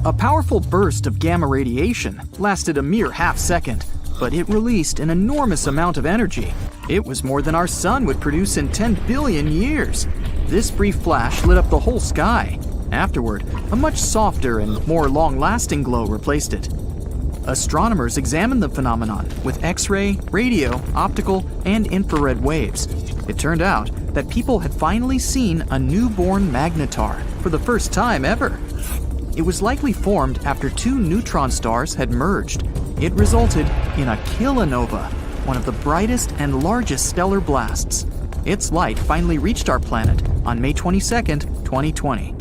A powerful burst of gamma radiation lasted a mere half-second, but it released an enormous amount of energy. It was more than our sun would produce in 10 billion years. This brief flash lit up the whole sky. Afterward, a much softer and more long-lasting glow replaced it. Astronomers examined the phenomenon with X-ray, radio, optical, and infrared waves. It turned out that people had finally seen a newborn magnetar for the first time ever. It was likely formed after two neutron stars had merged. It resulted in a kilonova, one of the brightest and largest stellar blasts. Its light finally reached our planet on May 22, 2020.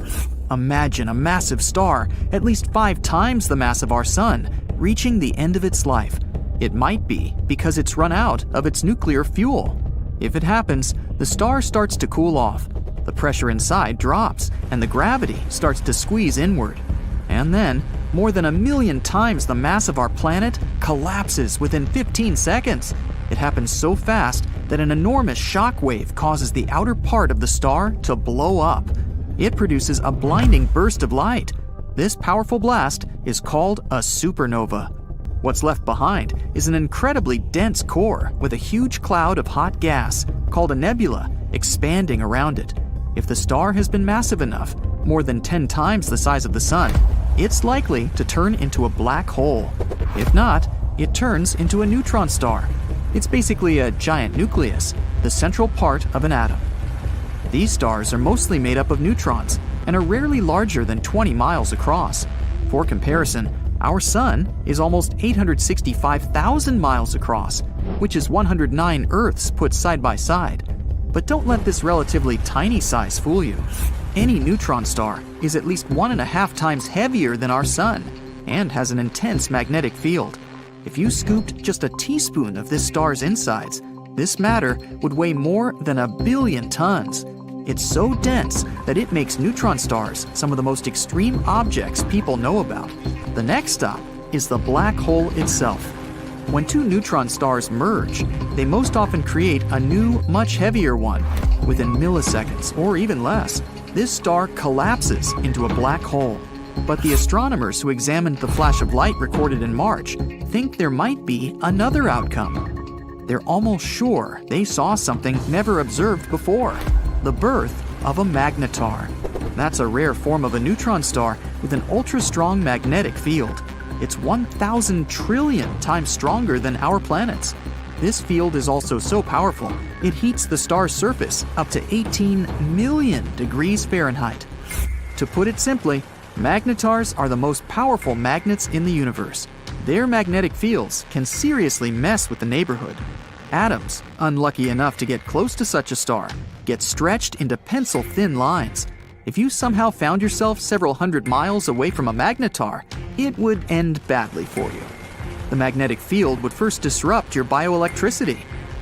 Imagine a massive star, at least 5 times the mass of our sun, reaching the end of its life. It might be because it's run out of its nuclear fuel. If it happens, the star starts to cool off. The pressure inside drops, and the gravity starts to squeeze inward. And then, more than 1 million times the mass of our planet collapses within 15 seconds. It happens so fast that an enormous shock wave causes the outer part of the star to blow up. It produces a blinding burst of light. This powerful blast is called a supernova. What's left behind is an incredibly dense core with a huge cloud of hot gas, called a nebula, expanding around it. If the star has been massive enough, more than 10 times the size of the sun, it's likely to turn into a black hole. If not, it turns into a neutron star. It's basically a giant nucleus, the central part of an atom. These stars are mostly made up of neutrons and are rarely larger than 20 miles across. For comparison, our sun is almost 865,000 miles across, which is 109 Earths put side by side. But don't let this relatively tiny size fool you. Any neutron star is at least 1.5 times heavier than our sun and has an intense magnetic field. If you scooped just a teaspoon of this star's insides, this matter would weigh more than 1 billion tons. It's so dense that it makes neutron stars some of the most extreme objects people know about. The next stop is the black hole itself. When two neutron stars merge, they most often create a new, much heavier one. Within milliseconds, or even less, this star collapses into a black hole. But the astronomers who examined the flash of light recorded in March think there might be another outcome. They're almost sure they saw something never observed before: the birth of a magnetar. That's a rare form of a neutron star with an ultra-strong magnetic field. It's 1,000 trillion times stronger than our planet's. This field is also so powerful, it heats the star's surface up to 18 million degrees Fahrenheit. To put it simply, magnetars are the most powerful magnets in the universe. Their magnetic fields can seriously mess with the neighborhood. Atoms, unlucky enough to get close to such a star, get stretched into pencil-thin lines. If you somehow found yourself several hundred miles away from a magnetar, it would end badly for you. The magnetic field would first disrupt your bioelectricity.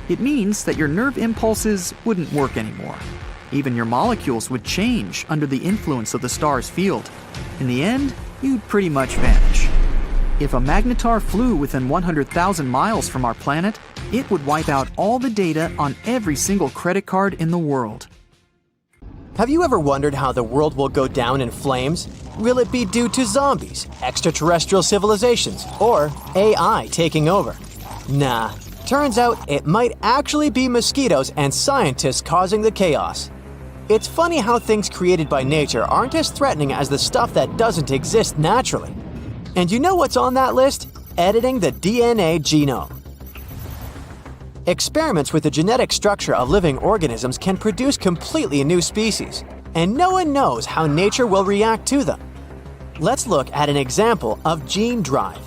It means that your nerve impulses wouldn't work anymore. Even your molecules would change under the influence of the star's field. In the end, you'd pretty much vanish. If a magnetar flew within 100,000 miles from our planet, it would wipe out all the data on every single credit card in the world. Have you ever wondered how the world will go down in flames? Will it be due to zombies, extraterrestrial civilizations, or AI taking over? Nah, turns out it might actually be mosquitoes and scientists causing the chaos. It's funny how things created by nature aren't as threatening as the stuff that doesn't exist naturally. And you know what's on that list? Editing the DNA genome. Experiments with the genetic structure of living organisms can produce completely new species, and no one knows how nature will react to them. Let's look at an example of gene drive.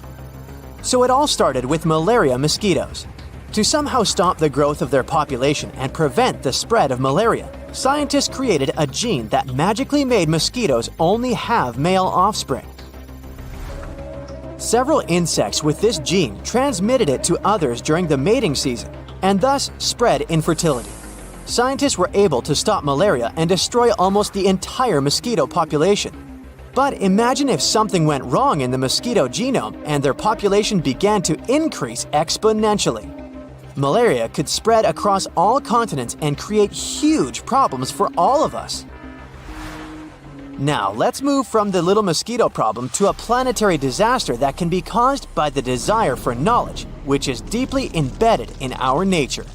So it all started with malaria mosquitoes. To somehow stop the growth of their population and prevent the spread of malaria, scientists created a gene that magically made mosquitoes only have male offspring. Several insects with this gene transmitted it to others during the mating season, and thus spread infertility. Scientists were able to stop malaria and destroy almost the entire mosquito population. But imagine if something went wrong in the mosquito genome and their population began to increase exponentially. Malaria could spread across all continents and create huge problems for all of us. Now, let's move from the little mosquito problem to a planetary disaster that can be caused by the desire for knowledge, which is deeply embedded in our nature.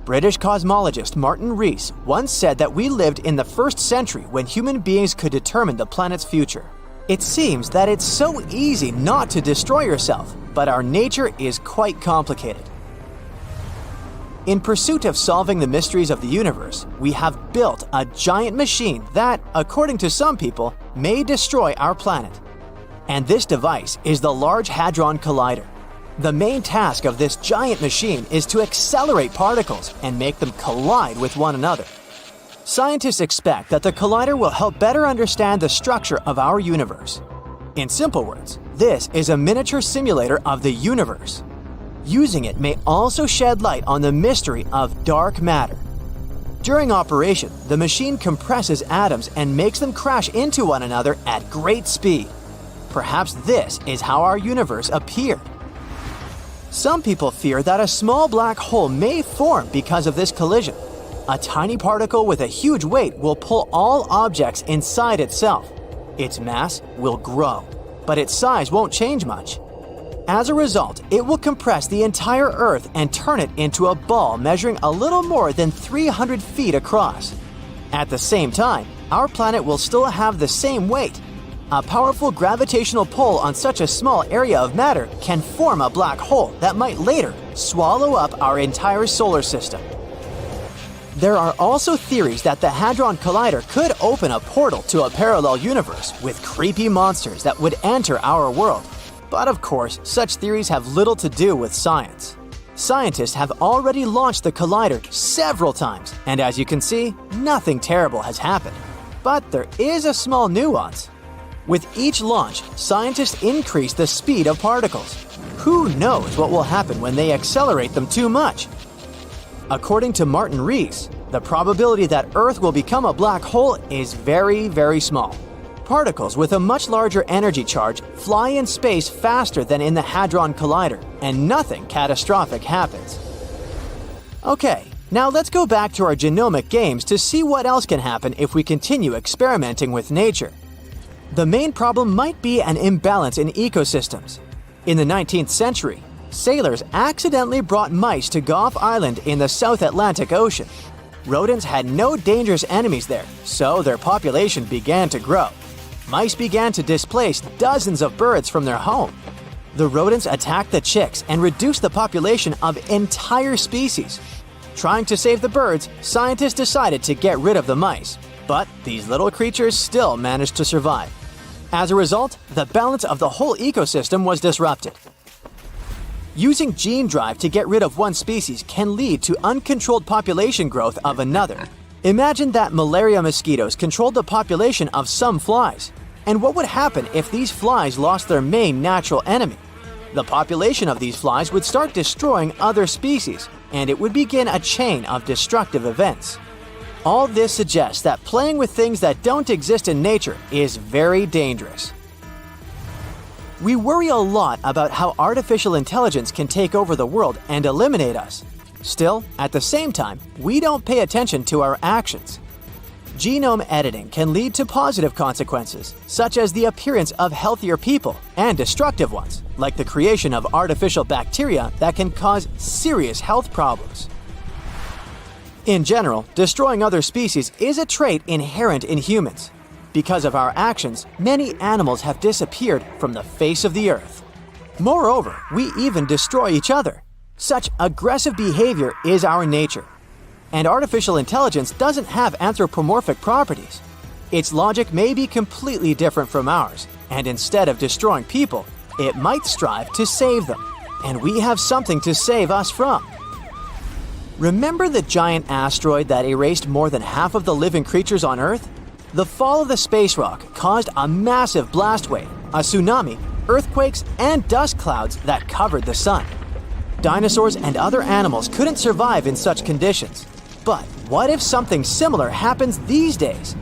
British cosmologist Martin Rees once said that we lived in the 1st century when human beings could determine the planet's future. It seems that it's so easy not to destroy yourself, but our nature is quite complicated. In pursuit of solving the mysteries of the universe, we have built a giant machine that, according to some people, may destroy our planet. And this device is the Large Hadron Collider. The main task of this giant machine is to accelerate particles and make them collide with one another. Scientists expect that the collider will help better understand the structure of our universe. In simple words, this is a miniature simulator of the universe. Using it may also shed light on the mystery of dark matter. During operation, the machine compresses atoms and makes them crash into one another at great speed. Perhaps this is how our universe appeared. Some people fear that a small black hole may form because of this collision. A tiny particle with a huge weight will pull all objects inside itself. Its mass will grow, but its size won't change much. As a result, it will compress the entire Earth and turn it into a ball measuring a little more than 300 feet across. At the same time, our planet will still have the same weight. A powerful gravitational pull on such a small area of matter can form a black hole that might later swallow up our entire solar system. There are also theories that the Hadron Collider could open a portal to a parallel universe with creepy monsters that would enter our world. But of course, such theories have little to do with science. Scientists have already launched the collider several times, and as you can see, nothing terrible has happened. But there is a small nuance. With each launch, scientists increase the speed of particles. Who knows what will happen when they accelerate them too much? According to Martin Rees, the probability that Earth will become a black hole is very, very small. Particles with a much larger energy charge fly in space faster than in the Hadron Collider, and nothing catastrophic happens. Okay, now let's go back to our genomic games to see what else can happen if we continue experimenting with nature. The main problem might be an imbalance in ecosystems. In the 19th century, sailors accidentally brought mice to Gough Island in the South Atlantic Ocean. Rodents had no dangerous enemies there, so their population began to grow. Mice began to displace dozens of birds from their home. The rodents attacked the chicks and reduced the population of entire species. Trying to save the birds, scientists decided to get rid of the mice, but these little creatures still managed to survive. As a result, the balance of the whole ecosystem was disrupted. Using gene drive to get rid of one species can lead to uncontrolled population growth of another. Imagine that malaria mosquitoes controlled the population of some flies. And what would happen if these flies lost their main natural enemy? The population of these flies would start destroying other species, and it would begin a chain of destructive events. All this suggests that playing with things that don't exist in nature is very dangerous. We worry a lot about how artificial intelligence can take over the world and eliminate us. Still, at the same time, we don't pay attention to our actions. Genome editing can lead to positive consequences, such as the appearance of healthier people and destructive ones, like the creation of artificial bacteria that can cause serious health problems. In general, destroying other species is a trait inherent in humans. Because of our actions, many animals have disappeared from the face of the earth. Moreover, we even destroy each other. Such aggressive behavior is our nature. And artificial intelligence doesn't have anthropomorphic properties. Its logic may be completely different from ours, and instead of destroying people, it might strive to save them. And we have something to save us from. Remember the giant asteroid that erased more than half of the living creatures on Earth? The fall of the space rock caused a massive blast wave, a tsunami, earthquakes, and dust clouds that covered the sun. Dinosaurs and other animals couldn't survive in such conditions. But what if something similar happens these days?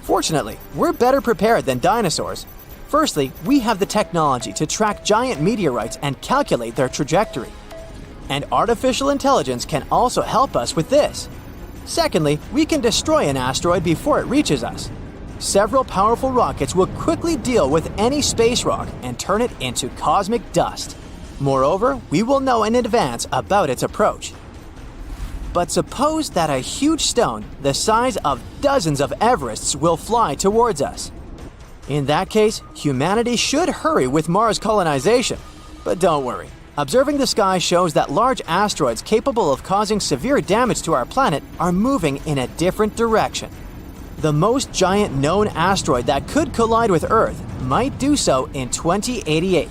Fortunately, we're better prepared than dinosaurs. Firstly, we have the technology to track giant meteorites and calculate their trajectory. And artificial intelligence can also help us with this. Secondly, we can destroy an asteroid before it reaches us. several powerful rockets will quickly deal with any space rock and turn it into cosmic dust. Moreover, we will know in advance about its approach. But suppose that a huge stone the size of dozens of Everests will fly towards us. In that case, humanity should hurry with Mars colonization. But don't worry, observing the sky shows that large asteroids capable of causing severe damage to our planet are moving in a different direction. The most giant known asteroid that could collide with Earth might do so in 2088.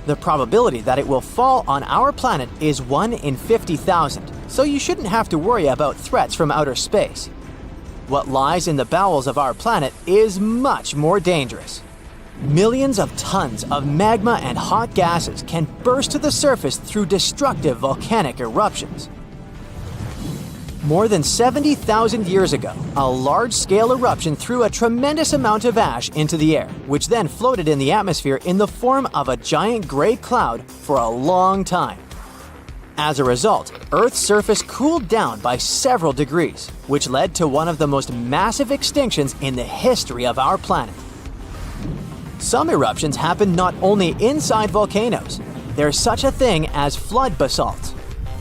The probability that it will fall on our planet is 1 in 50,000, so you shouldn't have to worry about threats from outer space. What lies in the bowels of our planet is much more dangerous. Millions of tons of magma and hot gases can burst to the surface through destructive volcanic eruptions. More than 70,000 years ago, a large-scale eruption threw a tremendous amount of ash into the air, which then floated in the atmosphere in the form of a giant gray cloud for a long time. As a result, Earth's surface cooled down by several degrees, which led to one of the most massive extinctions in the history of our planet. Some eruptions happen not only inside volcanoes. There's such a thing as flood basalt.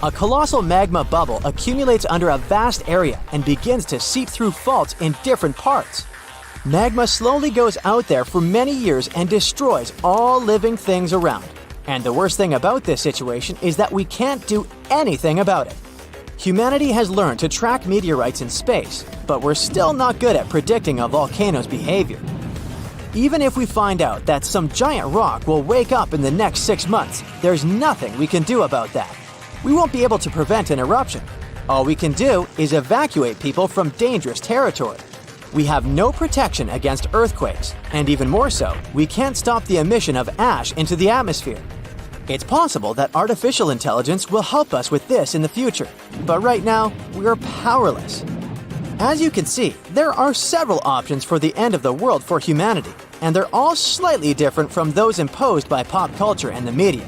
A colossal magma bubble accumulates under a vast area and begins to seep through faults in different parts. Magma slowly goes out there for many years and destroys all living things around. And the worst thing about this situation is that we can't do anything about it. Humanity has learned to track meteorites in space, but we're still not good at predicting a volcano's behavior. Even if we find out that some giant rock will wake up in the next 6 months, there's nothing we can do about that. We won't be able to prevent an eruption. All we can do is evacuate people from dangerous territory. We have no protection against earthquakes, and even more so, we can't stop the emission of ash into the atmosphere. It's possible that artificial intelligence will help us with this in the future, but right now, we're powerless. As you can see, there are several options for the end of the world for humanity, and they're all slightly different from those imposed by pop culture and the media.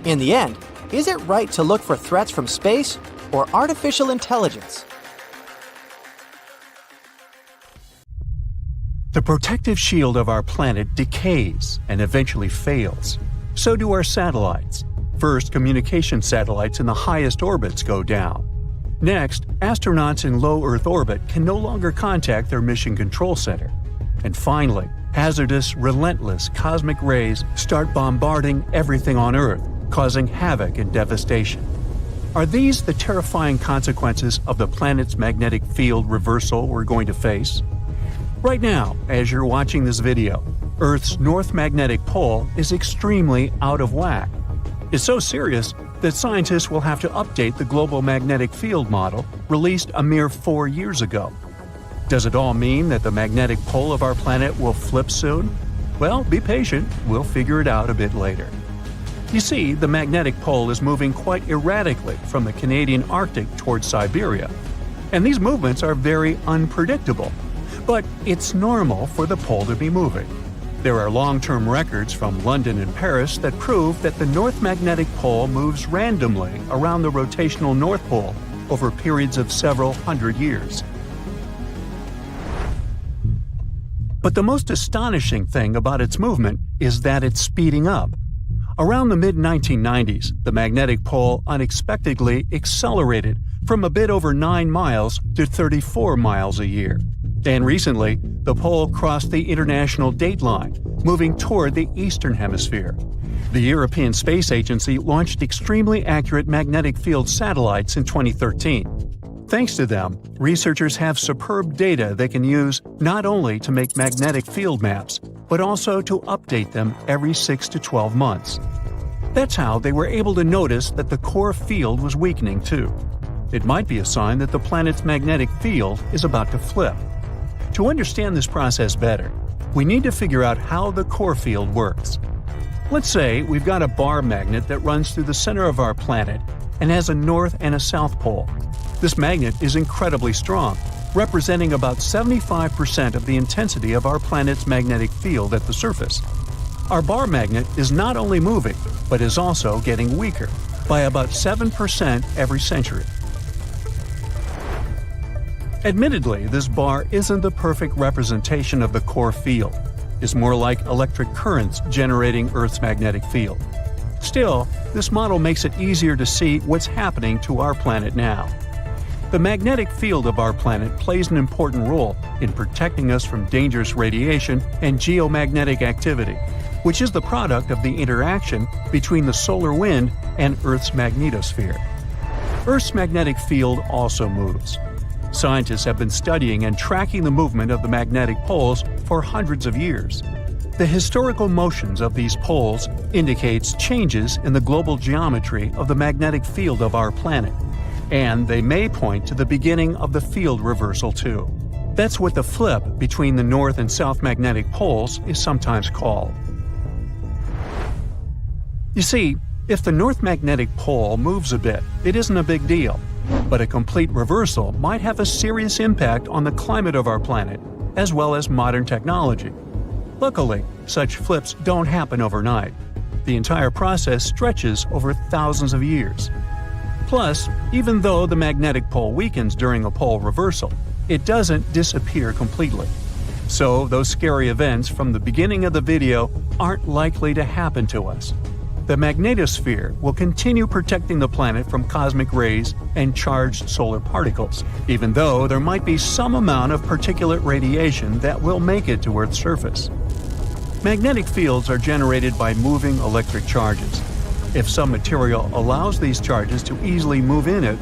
In the end, is it right to look for threats from space or artificial intelligence? The protective shield of our planet decays and eventually fails. So do our satellites. First, communication satellites in the highest orbits go down. Next, astronauts in low Earth orbit can no longer contact their mission control center. And finally, hazardous, relentless cosmic rays start bombarding everything on Earth, causing havoc and devastation. Are these the terrifying consequences of the planet's magnetic field reversal we're going to face? Right now, as you're watching this video, Earth's north magnetic pole is extremely out of whack. It's so serious that scientists will have to update the global magnetic field model released a mere 4 years ago. Does it all mean that the magnetic pole of our planet will flip soon? Well, be patient, we'll figure it out a bit later. You see, the magnetic pole is moving quite erratically from the Canadian Arctic towards Siberia, and these movements are very unpredictable. But it's normal for the pole to be moving. There are long-term records from London and Paris that prove that the North Magnetic Pole moves randomly around the rotational North Pole over periods of several hundred years. But the most astonishing thing about its movement is that it's speeding up. Around the mid-1990s, the magnetic pole unexpectedly accelerated from a bit over 9 miles to 34 miles a year. And recently, the pole crossed the international date line, moving toward the eastern hemisphere. The European Space Agency launched extremely accurate magnetic field satellites in 2013. Thanks to them, researchers have superb data they can use not only to make magnetic field maps, but also to update them every 6 to 12 months. That's how they were able to notice that the core field was weakening too. It might be a sign that the planet's magnetic field is about to flip. To understand this process better, we need to figure out how the core field works. Let's say we've got a bar magnet that runs through the center of our planet and has a north and a south pole. This magnet is incredibly strong, representing about 75% of the intensity of our planet's magnetic field at the surface. Our bar magnet is not only moving, but is also getting weaker, by about 7% every century. Admittedly, this bar isn't the perfect representation of the core field. It's more like electric currents generating Earth's magnetic field. Still, this model makes it easier to see what's happening to our planet now. The magnetic field of our planet plays an important role in protecting us from dangerous radiation and geomagnetic activity, which is the product of the interaction between the solar wind and Earth's magnetosphere. Earth's magnetic field also moves. Scientists have been studying and tracking the movement of the magnetic poles for hundreds of years. The historical motions of these poles indicates changes in the global geometry of the magnetic field of our planet, and they may point to the beginning of the field reversal too. That's what the flip between the north and south magnetic poles is sometimes called. You see, if the north magnetic pole moves a bit, it isn't a big deal. But a complete reversal might have a serious impact on the climate of our planet, as well as modern technology. Luckily, such flips don't happen overnight. The entire process stretches over thousands of years. Plus, even though the magnetic pole weakens during a pole reversal, it doesn't disappear completely. So those scary events from the beginning of the video aren't likely to happen to us. The magnetosphere will continue protecting the planet from cosmic rays and charged solar particles, even though there might be some amount of particulate radiation that will make it to Earth's surface. Magnetic fields are generated by moving electric charges. If some material allows these charges to easily move in it,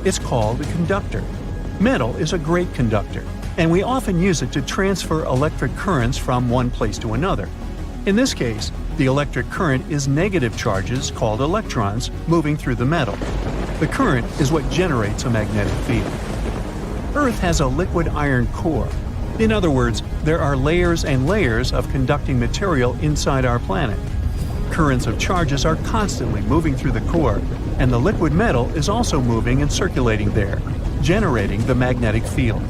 it's called a conductor. Metal is a great conductor, and we often use it to transfer electric currents from one place to another. In this case, the electric current is negative charges called electrons moving through the metal. The current is what generates a magnetic field. Earth has a liquid iron core. In other words, there are layers and layers of conducting material inside our planet. Currents of charges are constantly moving through the core, and the liquid metal is also moving and circulating there, generating the magnetic field.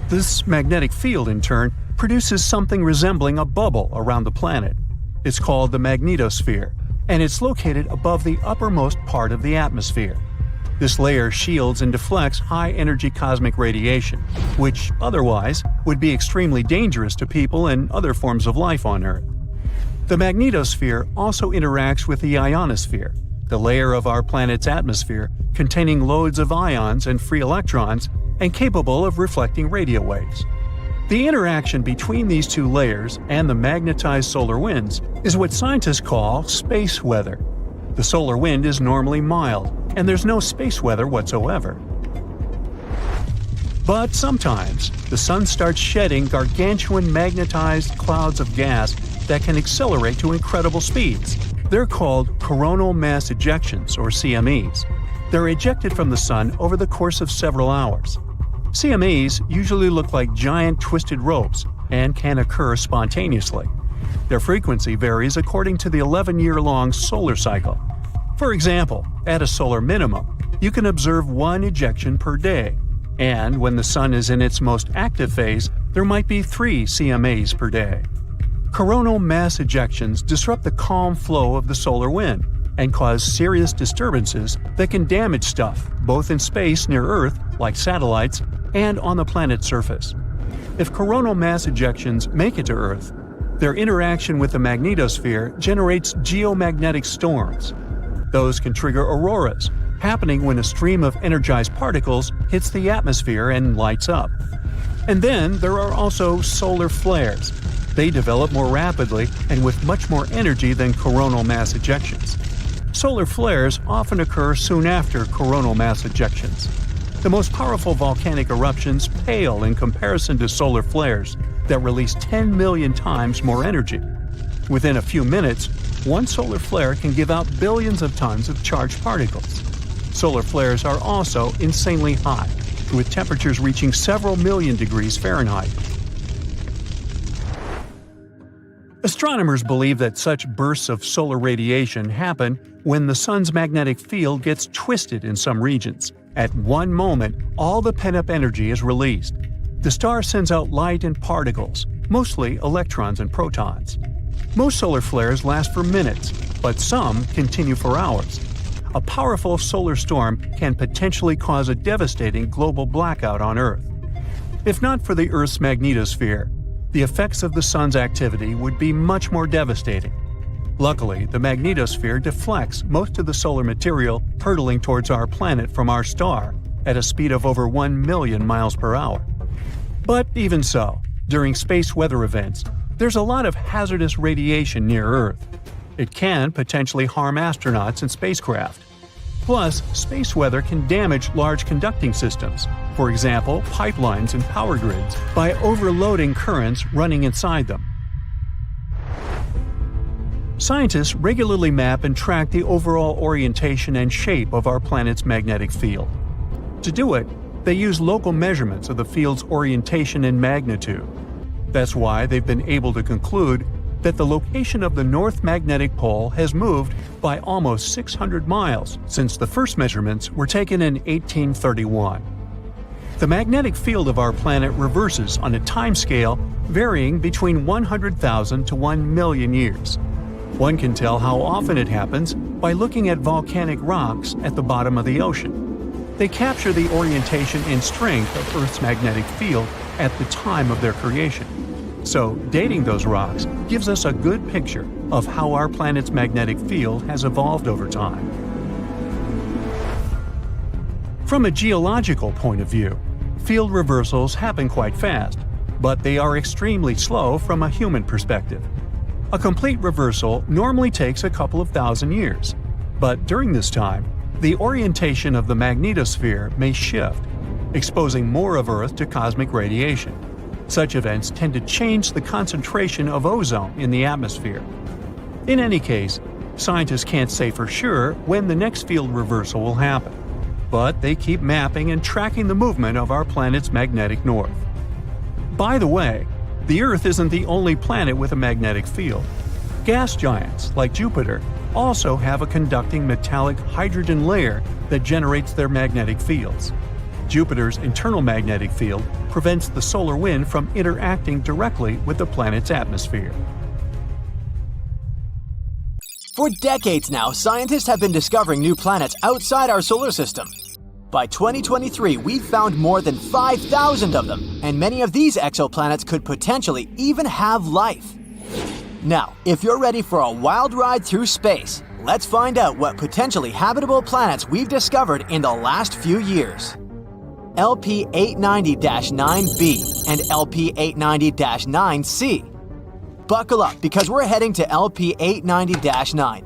This magnetic field, in turn, produces something resembling a bubble around the planet. It's called the magnetosphere, and it's located above the uppermost part of the atmosphere. This layer shields and deflects high-energy cosmic radiation, which otherwise would be extremely dangerous to people and other forms of life on Earth. The magnetosphere also interacts with the ionosphere, the layer of our planet's atmosphere containing loads of ions and free electrons and capable of reflecting radio waves. The interaction between these two layers and the magnetized solar winds is what scientists call space weather. The solar wind is normally mild, and there's no space weather whatsoever. But sometimes, the sun starts shedding gargantuan magnetized clouds of gas that can accelerate to incredible speeds. They're called coronal mass ejections, or CMEs. They're ejected from the sun over the course of several hours. CMEs usually look like giant twisted ropes and can occur spontaneously. Their frequency varies according to the 11-year-long solar cycle. For example, at a solar minimum, you can observe one ejection per day, and when the sun is in its most active phase, there might be 3 CMAs per day. Coronal mass ejections disrupt the calm flow of the solar wind and cause serious disturbances that can damage stuff both in space near Earth, like satellites, and on the planet's surface. If coronal mass ejections make it to Earth, their interaction with the magnetosphere generates geomagnetic storms. Those can trigger auroras, happening when a stream of energized particles hits the atmosphere and lights up. And then there are also solar flares. They develop more rapidly and with much more energy than coronal mass ejections. Solar flares often occur soon after coronal mass ejections. The most powerful volcanic eruptions pale in comparison to solar flares that release 10 million times more energy. Within a few minutes, one solar flare can give out billions of tons of charged particles. Solar flares are also insanely hot, with temperatures reaching several million degrees Fahrenheit. Astronomers believe that such bursts of solar radiation happen when the sun's magnetic field gets twisted in some regions. At one moment, all the pent-up energy is released. The star sends out light and particles, mostly electrons and protons. Most solar flares last for minutes, but some continue for hours. a powerful solar storm can potentially cause a devastating global blackout on Earth. If not for the Earth's magnetosphere, the effects of the Sun's activity would be much more devastating. Luckily, the magnetosphere deflects most of the solar material hurtling towards our planet from our star at a speed of over 1 million miles per hour. But even so, during space weather events, there's a lot of hazardous radiation near Earth. It can potentially harm astronauts and spacecraft. Plus, space weather can damage large conducting systems, for example, pipelines and power grids, by overloading currents running inside them. Scientists regularly map and track the overall orientation and shape of our planet's magnetic field. To do it, they use local measurements of the field's orientation and magnitude. That's why they've been able to conclude that the location of the North Magnetic Pole has moved by almost 600 miles since the first measurements were taken in 1831. The magnetic field of our planet reverses on a timescale varying between 100,000 to 1 million years. One can tell how often it happens by looking at volcanic rocks at the bottom of the ocean. They capture the orientation and strength of Earth's magnetic field at the time of their creation. So, dating those rocks gives us a good picture of how our planet's magnetic field has evolved over time. From a geological point of view, field reversals happen quite fast, but they are extremely slow from a human perspective. A complete reversal normally takes a couple of thousand years, but during this time, the orientation of the magnetosphere may shift, exposing more of Earth to cosmic radiation. Such events tend to change the concentration of ozone in the atmosphere. In any case, scientists can't say for sure when the next field reversal will happen, but they keep mapping and tracking the movement of our planet's magnetic north. By the way, the Earth isn't the only planet with a magnetic field. Gas giants, like Jupiter, also have a conducting metallic hydrogen layer that generates their magnetic fields. Jupiter's internal magnetic field prevents the solar wind from interacting directly with the planet's atmosphere. For decades now, scientists have been discovering new planets outside our solar system. By 2023, we've found more than 5,000 of them, and many of these exoplanets could potentially even have life. Now, if you're ready for a wild ride through space, let's find out what potentially habitable planets we've discovered in the last few years. LP890-9b and LP890-9c. Buckle up because we're heading to LP890-9.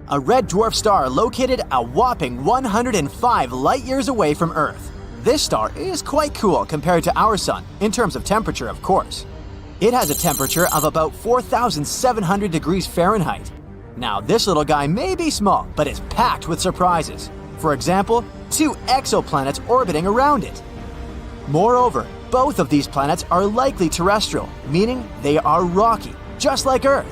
A red dwarf star located a whopping 105 light-years away from Earth. This star is quite cool compared to our Sun, in terms of temperature, of course. It has a temperature of about 4,700 degrees Fahrenheit. Now, this little guy may be small, but it's packed with surprises. For example, 2 exoplanets orbiting around it. Moreover, both of these planets are likely terrestrial, meaning they are rocky, just like Earth.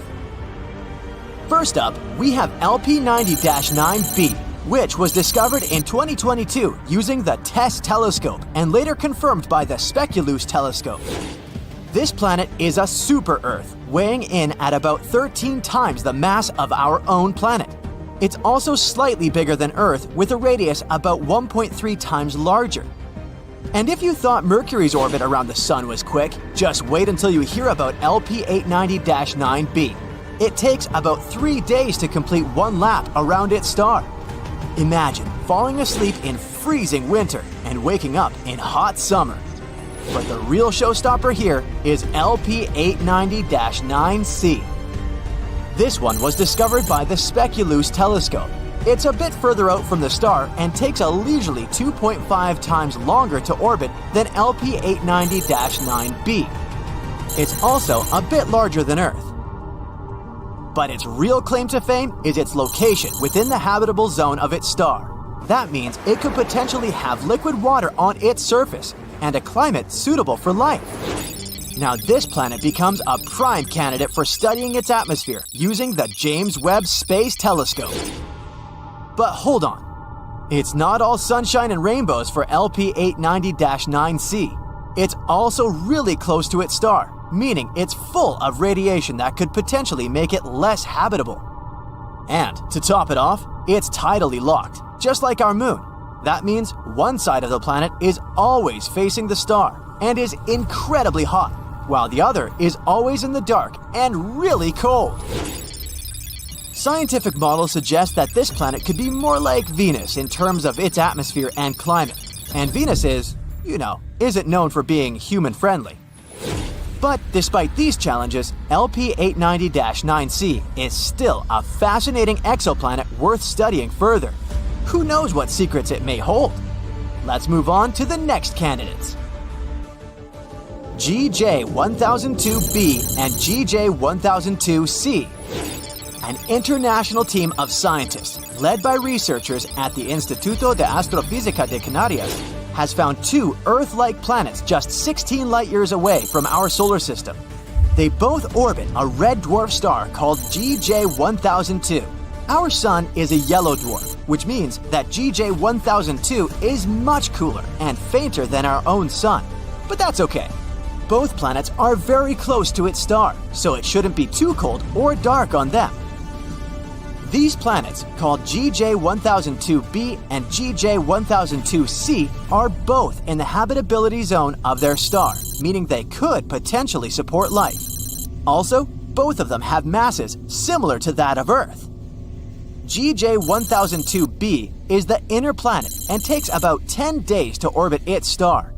First up, we have LP90-9b, which was discovered in 2022 using the TESS telescope and later confirmed by the Speculoos telescope. This planet is a super-Earth, weighing in at about 13 times the mass of our own planet. It's also slightly bigger than Earth, with a radius about 1.3 times larger. And if you thought Mercury's orbit around the Sun was quick, just wait until you hear about LP890-9b. It takes about 3 days to complete one lap around its star. Imagine falling asleep in freezing winter and waking up in hot summer. But the real showstopper here is LP890-9c. This one was discovered by the Speculoos telescope. It's a bit further out from the star and takes a leisurely 2.5 times longer to orbit than LP890-9b. It's also a bit larger than Earth. But its real claim to fame is its location within the habitable zone of its star. That means it could potentially have liquid water on its surface and a climate suitable for life. Now this planet becomes a prime candidate for studying its atmosphere using the James Webb Space Telescope. But hold on. It's not all sunshine and rainbows for LP890-9c. It's also really close to its star, meaning it's full of radiation that could potentially make it less habitable. And to top it off, it's tidally locked, just like our moon. That means one side of the planet is always facing the star and is incredibly hot, while the other is always in the dark and really cold. Scientific models suggest that this planet could be more like Venus in terms of its atmosphere and climate. And Venus isn't known for being human-friendly. But despite these challenges, LP890-9c is still a fascinating exoplanet worth studying further. Who knows what secrets it may hold? Let's move on to the next candidates. GJ1002b and GJ1002c. An international team of scientists, led by researchers at the Instituto de Astrofísica de Canarias, has found two Earth-like planets just 16 light-years away from our solar system. They both orbit a red dwarf star called GJ1002. Our Sun is a yellow dwarf, which means that GJ1002 is much cooler and fainter than our own Sun. But that's okay. Both planets are very close to its star, so it shouldn't be too cold or dark on them. These planets, called GJ1002b and GJ1002c, are both in the habitability zone of their star, meaning they could potentially support life. Also, both of them have masses similar to that of Earth. GJ1002b is the inner planet and takes about 10 days to orbit its star,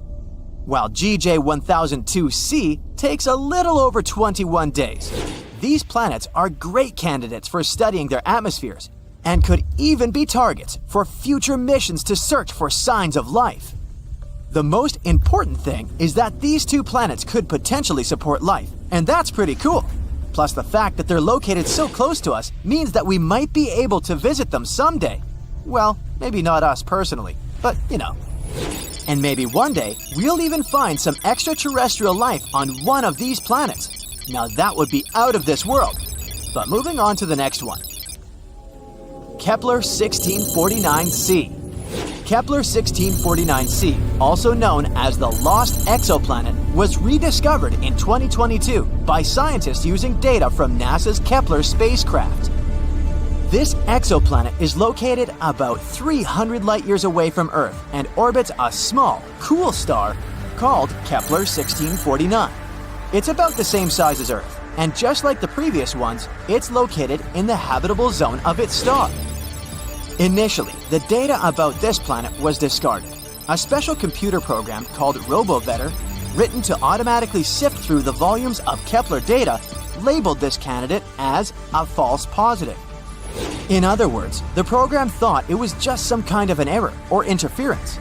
while GJ1002c takes a little over 21 days. These planets are great candidates for studying their atmospheres and could even be targets for future missions to search for signs of life. The most important thing is that these two planets could potentially support life, and that's pretty cool. Plus, the fact that they're located so close to us means that we might be able to visit them someday. Well, maybe not us personally, but And maybe one day, we'll even find some extraterrestrial life on one of these planets. Now that would be out of this world. But moving on to the next one. Kepler 1649c. Kepler 1649c, also known as the Lost Exoplanet, was rediscovered in 2022 by scientists using data from NASA's Kepler spacecraft. This exoplanet is located about 300 light-years away from Earth and orbits a small, cool star called Kepler 1649. It's about the same size as Earth, and just like the previous ones, it's located in the habitable zone of its star. Initially, the data about this planet was discarded. A special computer program called RoboVetter, written to automatically sift through the volumes of Kepler data, labeled this candidate as a false positive. In other words, the program thought it was just some kind of an error or interference.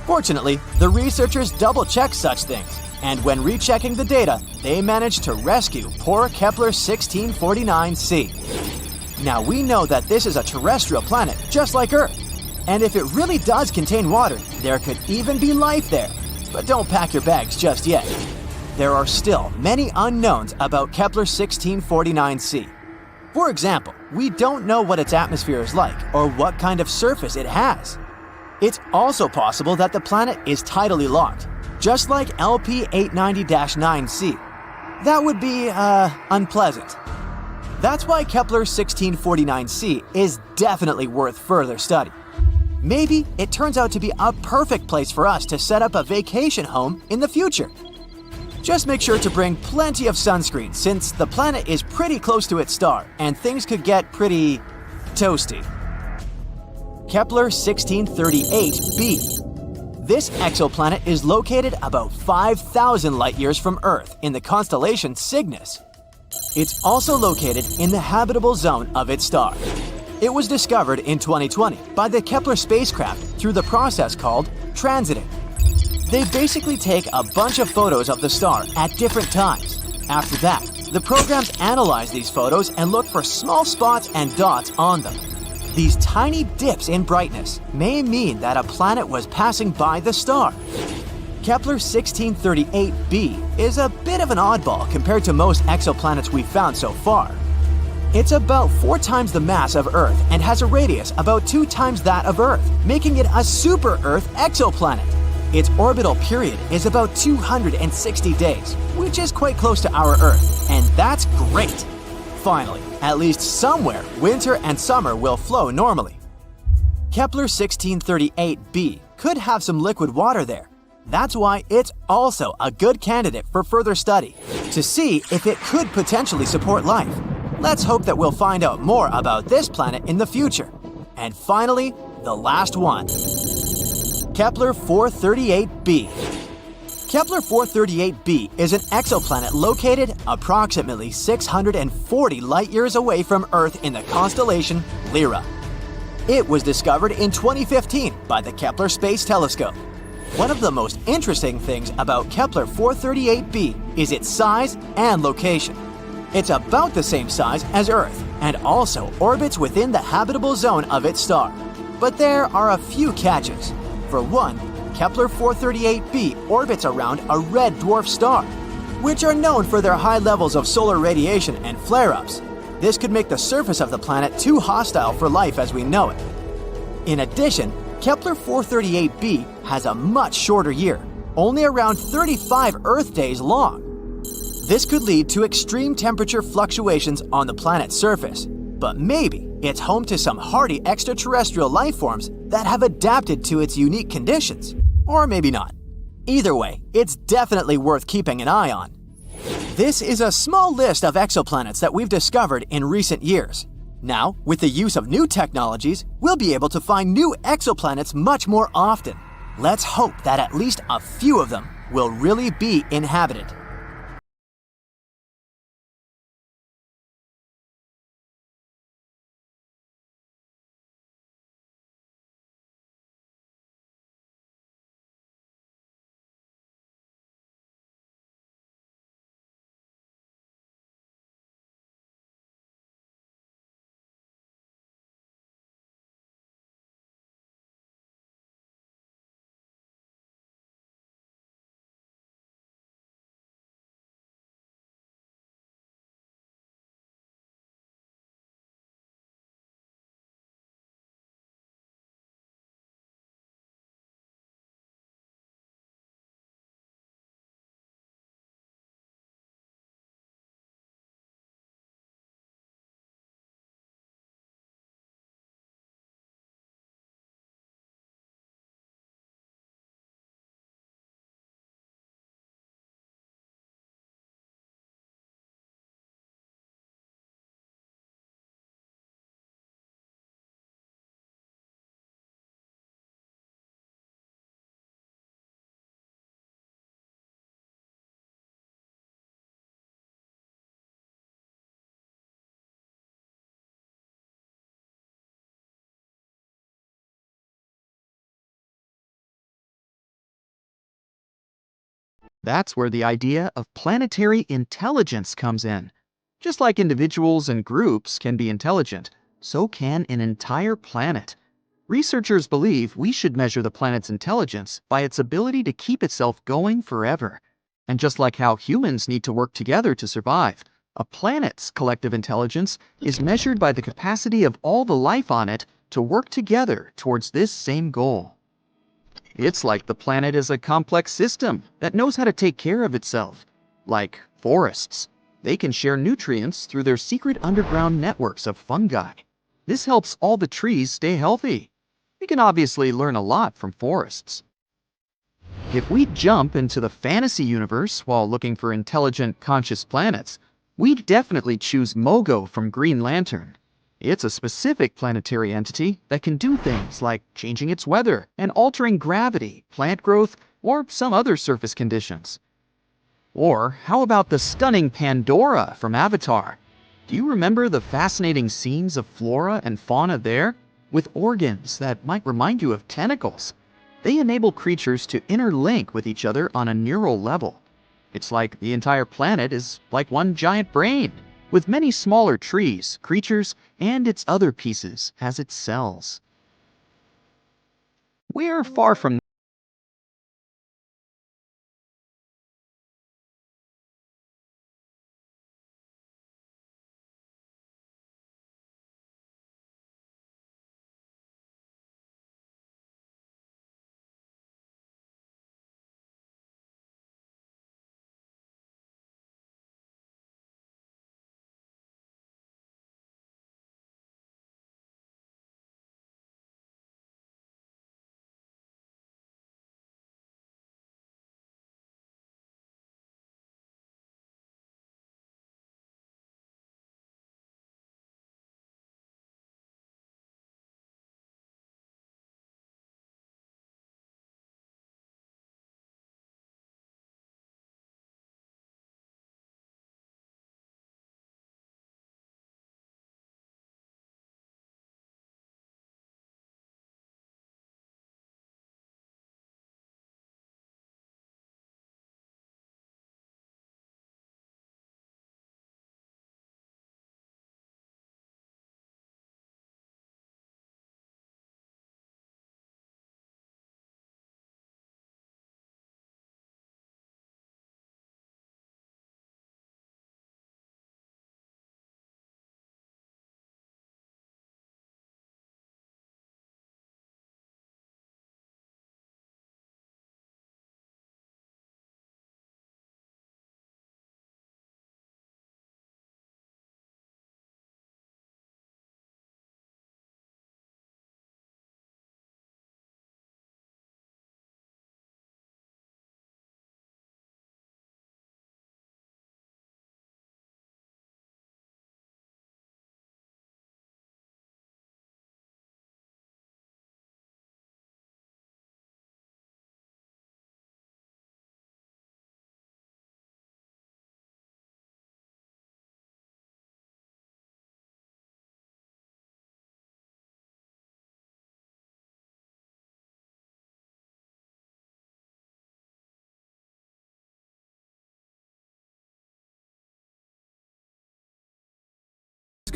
Fortunately, the researchers double-checked such things, and when rechecking the data, they managed to rescue poor Kepler 1649c. Now we know that this is a terrestrial planet just like Earth, and if it really does contain water, there could even be life there. But don't pack your bags just yet. There are still many unknowns about Kepler 1649c. For example, we don't know what its atmosphere is like or what kind of surface it has. It's also possible that the planet is tidally locked, just like LP890-9c. That would be, unpleasant. That's why Kepler 1649c is definitely worth further study. Maybe it turns out to be a perfect place for us to set up a vacation home in the future. Just make sure to bring plenty of sunscreen since the planet is pretty close to its star and things could get pretty toasty. Kepler 1638b. This exoplanet is located about 5,000 light-years from Earth in the constellation Cygnus. It's also located in the habitable zone of its star. It was discovered in 2020 by the Kepler spacecraft through the process called transiting. They basically take a bunch of photos of the star at different times. After that, the programs analyze these photos and look for small spots and dots on them. These tiny dips in brightness may mean that a planet was passing by the star. Kepler 1638b is a bit of an oddball compared to most exoplanets we've found so far. It's about 4 times the mass of Earth and has a radius about 2 times that of Earth, making it a super-Earth exoplanet. Its orbital period is about 260 days, which is quite close to our Earth, and that's great. Finally, at least somewhere, winter and summer will flow normally. Kepler 1638b could have some liquid water there. That's why it's also a good candidate for further study, to see if it could potentially support life. Let's hope that we'll find out more about this planet in the future. And finally, the last one. Kepler 438b. Kepler 438b is an exoplanet located approximately 640 light-years away from Earth in the constellation Lyra. It was discovered in 2015 by the Kepler Space Telescope. One of the most interesting things about Kepler 438b is its size and location. It's about the same size as Earth and also orbits within the habitable zone of its star. But there are a few catches. For one, Kepler 438b orbits around a red dwarf star, which are known for their high levels of solar radiation and flare-ups. This could make the surface of the planet too hostile for life as we know it. In addition, Kepler 438b has a much shorter year, only around 35 Earth days long. This could lead to extreme temperature fluctuations on the planet's surface, but maybe it's home to some hardy extraterrestrial life forms that have adapted to its unique conditions. Or maybe not. Either way, it's definitely worth keeping an eye on. This is a small list of exoplanets that we've discovered in recent years. Now, with the use of new technologies, we'll be able to find new exoplanets much more often. Let's hope that at least a few of them will really be inhabited. That's where the idea of planetary intelligence comes in. Just like individuals and groups can be intelligent, so can an entire planet. Researchers believe we should measure the planet's intelligence by its ability to keep itself going forever. And just like how humans need to work together to survive, a planet's collective intelligence is measured by the capacity of all the life on it to work together towards this same goal. It's like the planet is a complex system that knows how to take care of itself. Like forests. They can share nutrients through their secret underground networks of fungi. This helps all the trees stay healthy. We can obviously learn a lot from forests. If we jump into the fantasy universe while looking for intelligent, conscious planets, we'd definitely choose Mogo from Green Lantern. It's a specific planetary entity that can do things like changing its weather and altering gravity, plant growth, or some other surface conditions. Or how about the stunning Pandora from Avatar? Do you remember the fascinating scenes of flora and fauna there? With organs that might remind you of tentacles. They enable creatures to interlink with each other on a neural level. It's like the entire planet is like one giant brain, with many smaller trees, creatures, and its other pieces as its cells. We're far from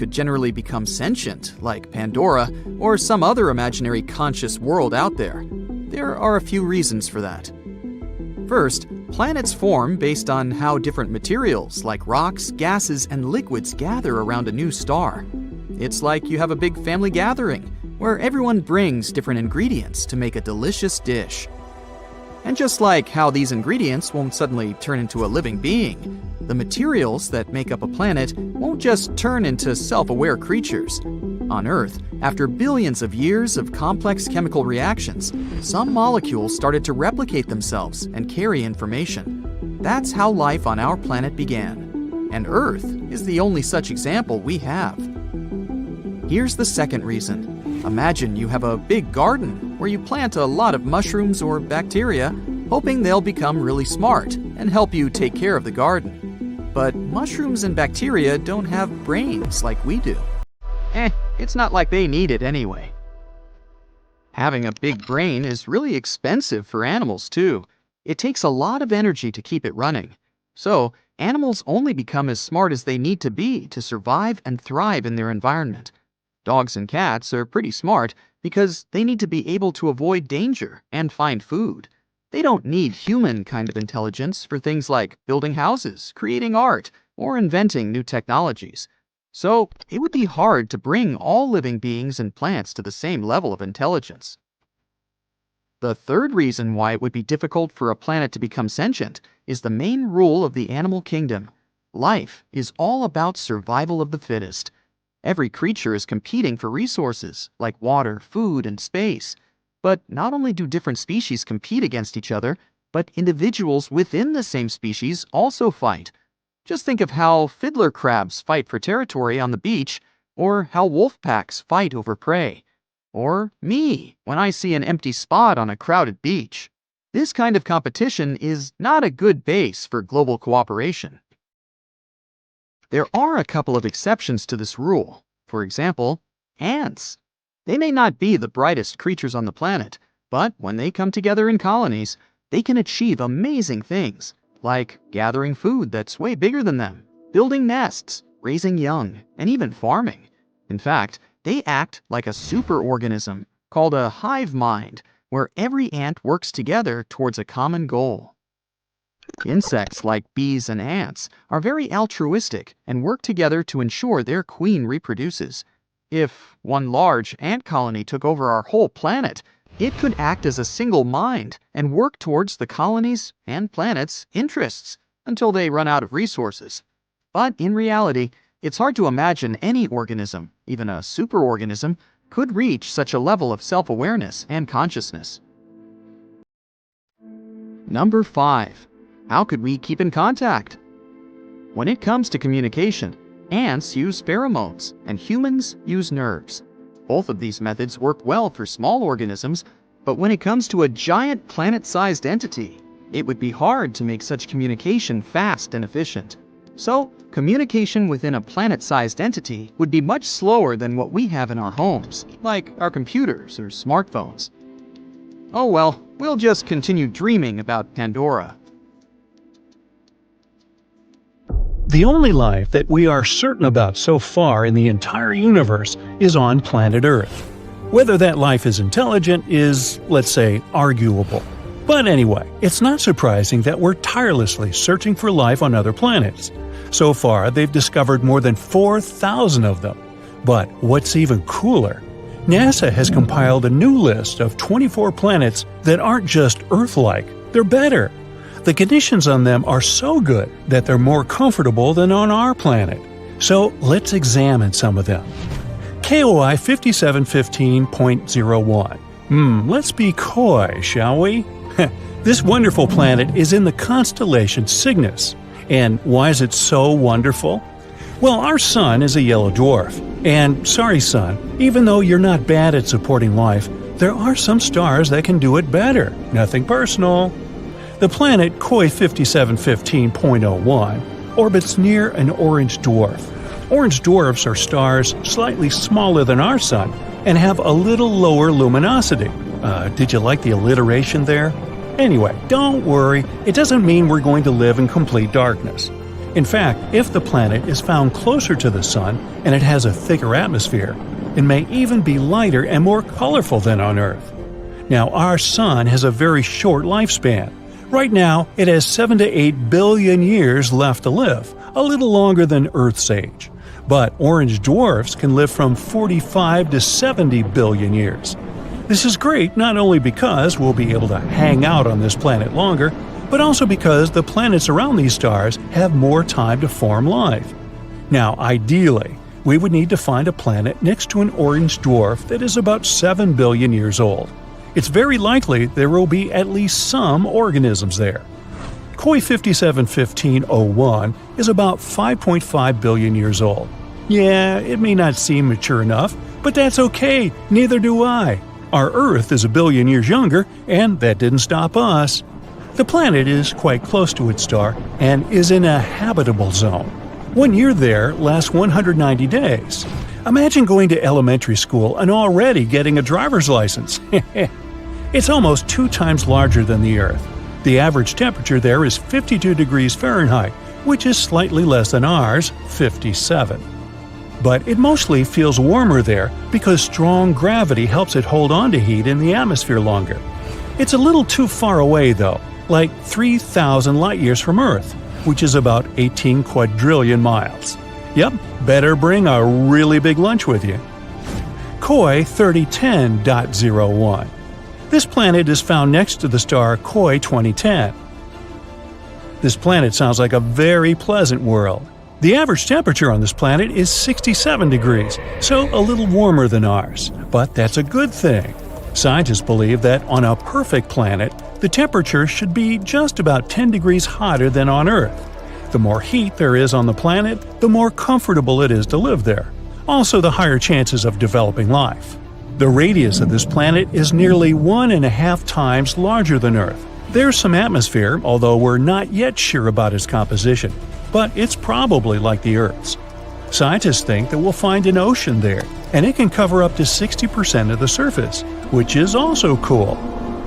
could generally become sentient, like Pandora or some other imaginary conscious world out there. There are a few reasons for that. First, planets form based on how different materials like rocks, gases, and liquids gather around a new star. It's like you have a big family gathering where everyone brings different ingredients to make a delicious dish. And just like how these ingredients won't suddenly turn into a living being, the materials that make up a planet won't just turn into self-aware creatures. On Earth, after billions of years of complex chemical reactions, some molecules started to replicate themselves and carry information. That's how life on our planet began. And Earth is the only such example we have. Here's the second reason. Imagine you have a big garden where you plant a lot of mushrooms or bacteria, hoping they'll become really smart and help you take care of the garden. But mushrooms and bacteria don't have brains like we do. It's not like they need it anyway. Having a big brain is really expensive for animals too. It takes a lot of energy to keep it running. So, animals only become as smart as they need to be to survive and thrive in their environment. Dogs and cats are pretty smart because they need to be able to avoid danger and find food. They don't need human kind of intelligence for things like building houses, creating art, or inventing new technologies. So, it would be hard to bring all living beings and plants to the same level of intelligence. The third reason why it would be difficult for a planet to become sentient is the main rule of the animal kingdom. Life is all about survival of the fittest. Every creature is competing for resources like water, food, and space. But not only do different species compete against each other, but individuals within the same species also fight. Just think of how fiddler crabs fight for territory on the beach, or how wolf packs fight over prey. Or me, when I see an empty spot on a crowded beach. This kind of competition is not a good base for global cooperation. There are a couple of exceptions to this rule. For example, ants. They may not be the brightest creatures on the planet, but when they come together in colonies, they can achieve amazing things, like gathering food that's way bigger than them, building nests, raising young, and even farming. In fact, they act like a superorganism called a hive mind, where every ant works together towards a common goal. Insects like bees and ants are very altruistic and work together to ensure their queen reproduces. If one large ant colony took over our whole planet, it could act as a single mind and work towards the colony's and planet's interests until they run out of resources. But in reality, it's hard to imagine any organism, even a superorganism, could reach such a level of self-awareness and consciousness. Number 5. How could we keep in contact? When it comes to communication, ants use pheromones and humans use nerves. Both of these methods work well for small organisms, but when it comes to a giant planet-sized entity, it would be hard to make such communication fast and efficient. So, communication within a planet-sized entity would be much slower than what we have in our homes, like our computers or smartphones. Oh well, we'll just continue dreaming about Pandora. The only life that we are certain about so far in the entire universe is on planet Earth. Whether that life is intelligent is, let's say, arguable. But anyway, it's not surprising that we're tirelessly searching for life on other planets. So far, they've discovered more than 4,000 of them. But what's even cooler? NASA has compiled a new list of 24 planets that aren't just Earth-like, they're better. The conditions on them are so good that they're more comfortable than on our planet. So let's examine some of them. KOI 5715.01. Let's be coy, shall we? This wonderful planet is in the constellation Cygnus. And why is it so wonderful? Well, our sun is a yellow dwarf. And sorry, sun, even though you're not bad at supporting life, there are some stars that can do it better. Nothing personal. The planet KOI 5715.01 orbits near an orange dwarf. Orange dwarfs are stars slightly smaller than our sun and have a little lower luminosity. Did you like the alliteration there? Anyway, don't worry, it doesn't mean we're going to live in complete darkness. In fact, if the planet is found closer to the Sun and it has a thicker atmosphere, it may even be lighter and more colorful than on Earth. Now, our Sun has a very short lifespan. Right now, it has 7 to 8 billion years left to live, a little longer than Earth's age. But orange dwarfs can live from 45 to 70 billion years. This is great not only because we'll be able to hang out on this planet longer, but also because the planets around these stars have more time to form life. Now, ideally, we would need to find a planet next to an orange dwarf that is about 7 billion years old. It's very likely there will be at least some organisms there. Koi 571501 is about 5.5 billion years old. Yeah, it may not seem mature enough, but that's okay, neither do I. Our Earth is a billion years younger, and that didn't stop us. The planet is quite close to its star and is in a habitable zone. 1 year there lasts 190 days. Imagine going to elementary school and already getting a driver's license. It's almost 2 times larger than the Earth. The average temperature there is 52 degrees Fahrenheit, which is slightly less than ours, 57. But it mostly feels warmer there because strong gravity helps it hold on to heat in the atmosphere longer. It's a little too far away though, like 3,000 light-years from Earth, which is about 18 quadrillion miles. Yep, better bring a really big lunch with you. Koi 3010.01. This planet is found next to the star Koi 2010. This planet sounds like a very pleasant world. The average temperature on this planet is 67 degrees, so a little warmer than ours. But that's a good thing. Scientists believe that on a perfect planet, the temperature should be just about 10 degrees hotter than on Earth. The more heat there is on the planet, the more comfortable it is to live there. Also, the higher chances of developing life. The radius of this planet is nearly 1.5 times larger than Earth. There's some atmosphere, although we're not yet sure about its composition, but it's probably like the Earth's. Scientists think that we'll find an ocean there, and it can cover up to 60% of the surface, which is also cool.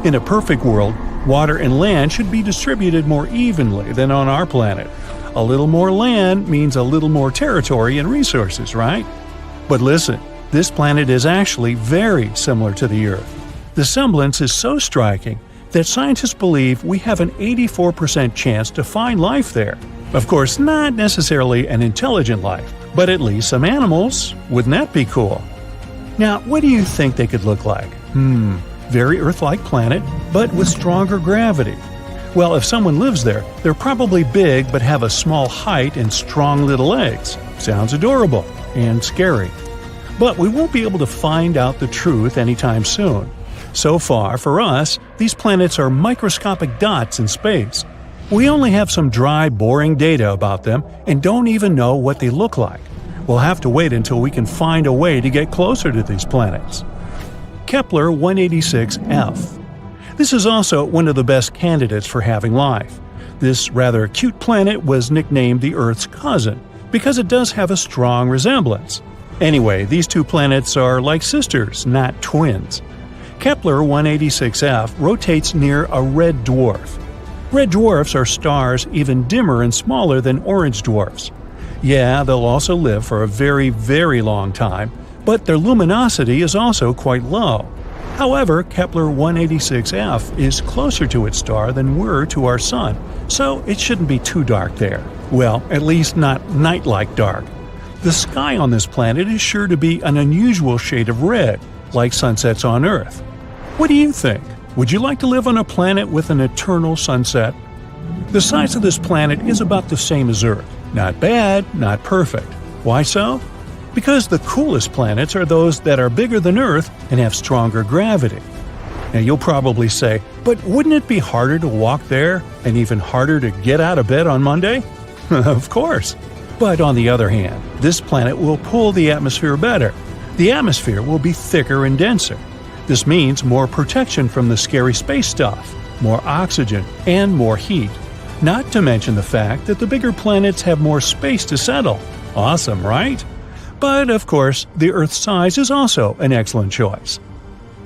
In a perfect world, water and land should be distributed more evenly than on our planet. A little more land means a little more territory and resources, right? But listen, this planet is actually very similar to the Earth. The semblance is so striking that scientists believe we have an 84% chance to find life there. Of course, not necessarily an intelligent life, but at least some animals. Wouldn't that be cool? Now, what do you think they could look like? Very Earth-like planet, but with stronger gravity. Well, if someone lives there, they're probably big but have a small height and strong little legs. Sounds adorable and scary. But we won't be able to find out the truth anytime soon. So far, for us, these planets are microscopic dots in space. We only have some dry, boring data about them and don't even know what they look like. We'll have to wait until we can find a way to get closer to these planets. Kepler 186f. This is also one of the best candidates for having life. This rather cute planet was nicknamed the Earth's cousin because it does have a strong resemblance. Anyway, these two planets are like sisters, not twins. Kepler 186f rotates near a red dwarf. Red dwarfs are stars even dimmer and smaller than orange dwarfs. Yeah, they'll also live for a very, very long time, but their luminosity is also quite low. However, Kepler 186f is closer to its star than we're to our Sun, so it shouldn't be too dark there. Well, at least not night-like dark. The sky on this planet is sure to be an unusual shade of red, like sunsets on Earth. What do you think? Would you like to live on a planet with an eternal sunset? The size of this planet is about the same as Earth. Not bad, not perfect. Why so? Because the coolest planets are those that are bigger than Earth and have stronger gravity. Now you'll probably say, but wouldn't it be harder to walk there and even harder to get out of bed on Monday? Of course. But on the other hand, this planet will pull the atmosphere better. The atmosphere will be thicker and denser. This means more protection from the scary space stuff, more oxygen, and more heat. Not to mention the fact that the bigger planets have more space to settle. Awesome, right? But of course, the Earth's size is also an excellent choice.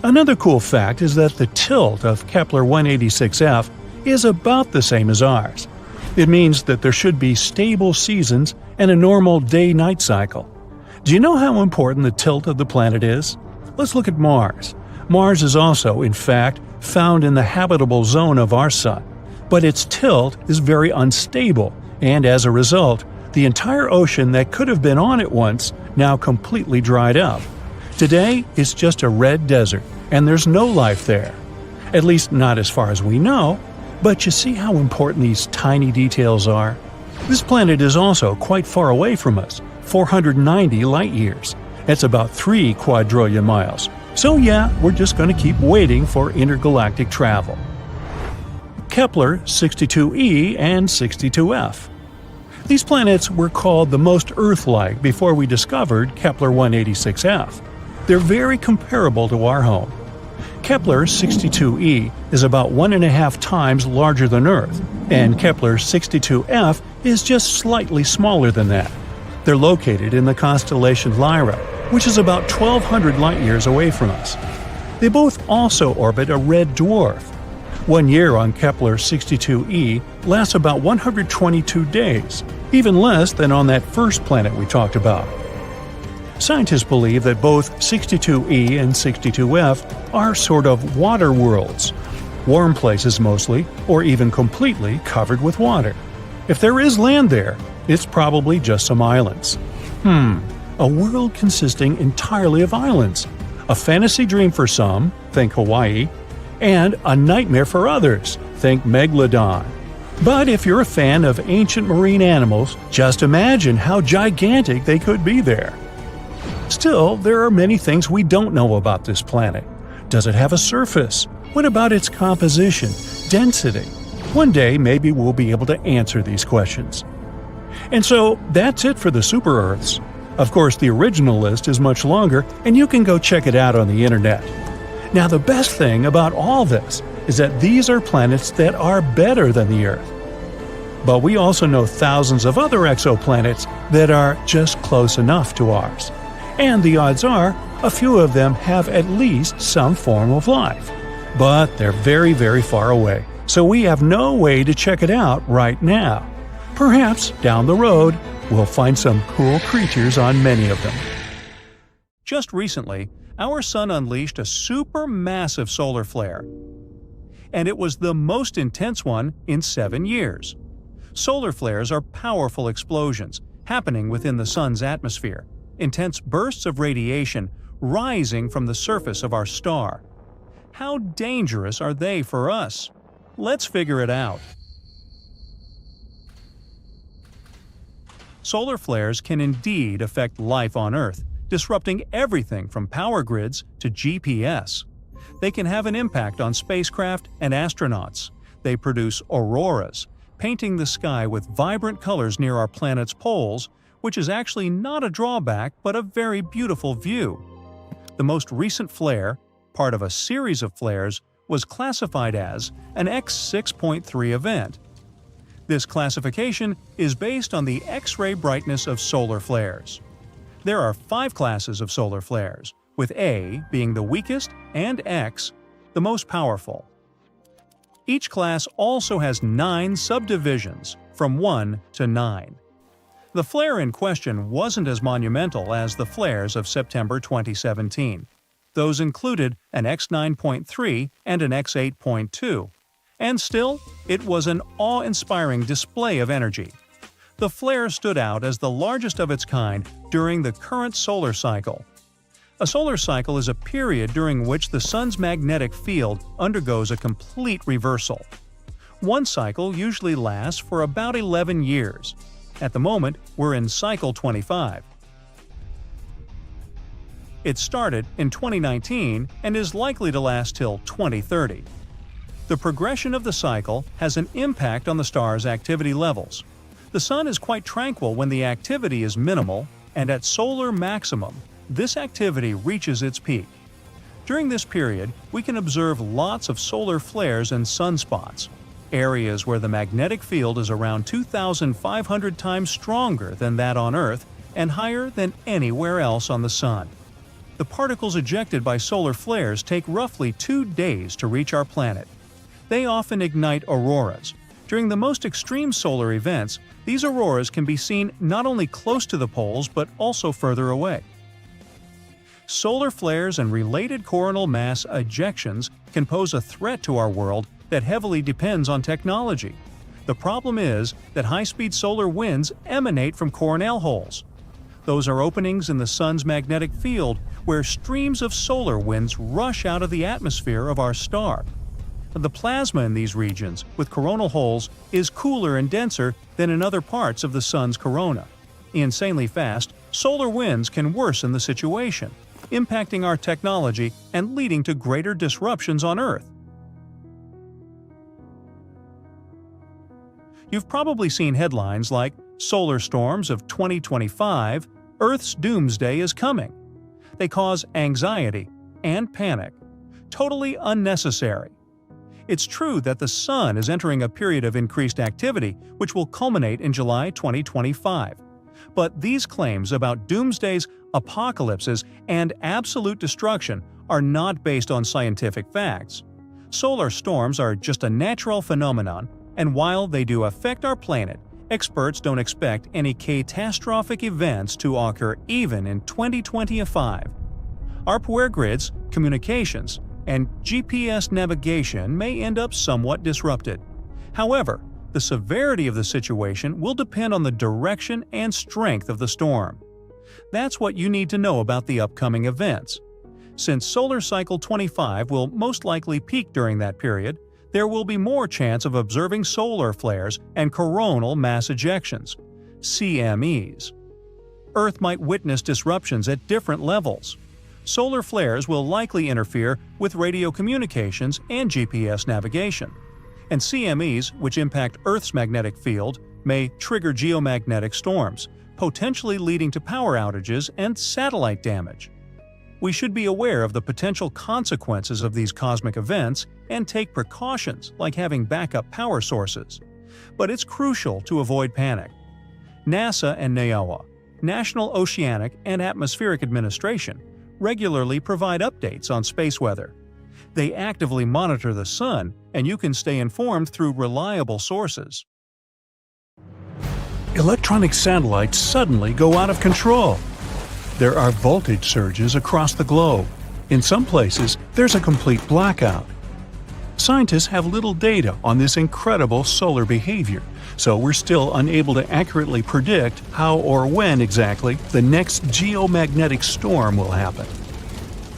Another cool fact is that the tilt of Kepler 186f is about the same as ours. It means that there should be stable seasons and a normal day-night cycle. Do you know how important the tilt of the planet is? Let's look at Mars. Mars is also, in fact, found in the habitable zone of our Sun, but its tilt is very unstable, and as a result, the entire ocean that could have been on it once now completely dried up. Today, it's just a red desert, and there's no life there. At least not as far as we know, but you see how important these tiny details are? This planet is also quite far away from us, 490 light-years. That's about 3 quadrillion miles. So yeah, we're just going to keep waiting for intergalactic travel. Kepler 62e and 62f. These planets were called the most Earth-like before we discovered Kepler 186f. They're very comparable to our home. Kepler 62e is about 1.5 times larger than Earth, and Kepler 62f is just slightly smaller than that. They're located in the constellation Lyra, which is about 1,200 light-years away from us. They both also orbit a red dwarf. 1 year on Kepler 62e lasts about 122 days, even less than on that first planet we talked about. Scientists believe that both 62e and 62f are sort of water worlds, warm places mostly, or even completely covered with water. If there is land there, it's probably just some islands. A world consisting entirely of islands. A fantasy dream for some, think Hawaii, and a nightmare for others, think Megalodon. But if you're a fan of ancient marine animals, just imagine how gigantic they could be there. Still, there are many things we don't know about this planet. Does it have a surface? What about its composition, density? One day, maybe we'll be able to answer these questions. And so, that's it for the super-Earths. Of course, the original list is much longer, and you can go check it out on the internet. Now, the best thing about all this is that these are planets that are better than the Earth. But we also know thousands of other exoplanets that are just close enough to ours. And the odds are, a few of them have at least some form of life. But they're very, very far away, so we have no way to check it out right now. Perhaps, down the road, we'll find some cool creatures on many of them. Just recently, our Sun unleashed a supermassive solar flare. And it was the most intense one in 7 years. Solar flares are powerful explosions happening within the Sun's atmosphere. Intense bursts of radiation rising from the surface of our star. How dangerous are they for us? Let's figure it out. Solar flares can indeed affect life on Earth, disrupting everything from power grids to GPS. They can have an impact on spacecraft and astronauts. They produce auroras, painting the sky with vibrant colors near our planet's poles, which is actually not a drawback but a very beautiful view. The most recent flare, part of a series of flares, was classified as an X6.3 event. This classification is based on the X-ray brightness of solar flares. There are 5 classes of solar flares, with A being the weakest and X the most powerful. Each class also has 9 subdivisions, from 1 to 9. The flare in question wasn't as monumental as the flares of September 2017. Those included an X9.3 and an X8.2. And still, it was an awe-inspiring display of energy. The flare stood out as the largest of its kind during the current solar cycle. A solar cycle is a period during which the Sun's magnetic field undergoes a complete reversal. One cycle usually lasts for about 11 years. At the moment, we're in cycle 25. It started in 2019 and is likely to last till 2030. The progression of the cycle has an impact on the star's activity levels. The Sun is quite tranquil when the activity is minimal, and at solar maximum, this activity reaches its peak. During this period, we can observe lots of solar flares and sunspots, areas where the magnetic field is around 2,500 times stronger than that on Earth and higher than anywhere else on the Sun. The particles ejected by solar flares take roughly 2 days to reach our planet. They often ignite auroras, During the most extreme solar events, these auroras can be seen not only close to the poles but also further away. Solar flares and related coronal mass ejections can pose a threat to our world that heavily depends on technology. The problem is that high-speed solar winds emanate from coronal holes. Those are openings in the sun's magnetic field where streams of solar winds rush out of the atmosphere of our star. The plasma in these regions, with coronal holes, is cooler and denser than in other parts of the sun's corona. Insanely fast, solar winds can worsen the situation, impacting our technology and leading to greater disruptions on Earth. You've probably seen headlines like "Solar Storms of 2025, Earth's Doomsday is Coming." They cause anxiety and panic. Totally unnecessary. It's true that the Sun is entering a period of increased activity, which will culminate in July 2025. But these claims about doomsdays, apocalypses, and absolute destruction are not based on scientific facts. Solar storms are just a natural phenomenon, and while they do affect our planet, experts don't expect any catastrophic events to occur even in 2025. Our power grids, communications, and GPS navigation may end up somewhat disrupted. However, the severity of the situation will depend on the direction and strength of the storm. That's what you need to know about the upcoming events. Since solar cycle 25 will most likely peak during that period, there will be more chance of observing solar flares and coronal mass ejections, CMEs. Earth might witness disruptions at different levels. Solar flares will likely interfere with radio communications and GPS navigation. And CMEs, which impact Earth's magnetic field, may trigger geomagnetic storms, potentially leading to power outages and satellite damage. We should be aware of the potential consequences of these cosmic events and take precautions like having backup power sources. But it's crucial to avoid panic. NASA and NOAA, National Oceanic and Atmospheric Administration, regularly provide updates on space weather. They actively monitor the sun, and you can stay informed through reliable sources. Electronic satellites suddenly go out of control. There are voltage surges across the globe. In some places, there's a complete blackout. Scientists have little data on this incredible solar behavior, so we're still unable to accurately predict how or when exactly the next geomagnetic storm will happen.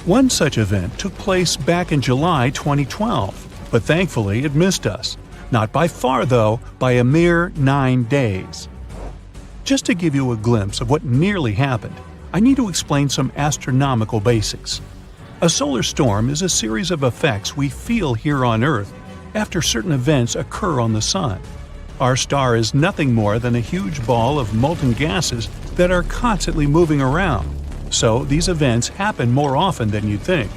One such event took place back in July 2012, but thankfully it missed us. Not by far, though, by a mere 9 days. Just to give you a glimpse of what nearly happened, I need to explain some astronomical basics. A solar storm is a series of effects we feel here on Earth after certain events occur on the Sun. Our star is nothing more than a huge ball of molten gases that are constantly moving around, so these events happen more often than you'd think.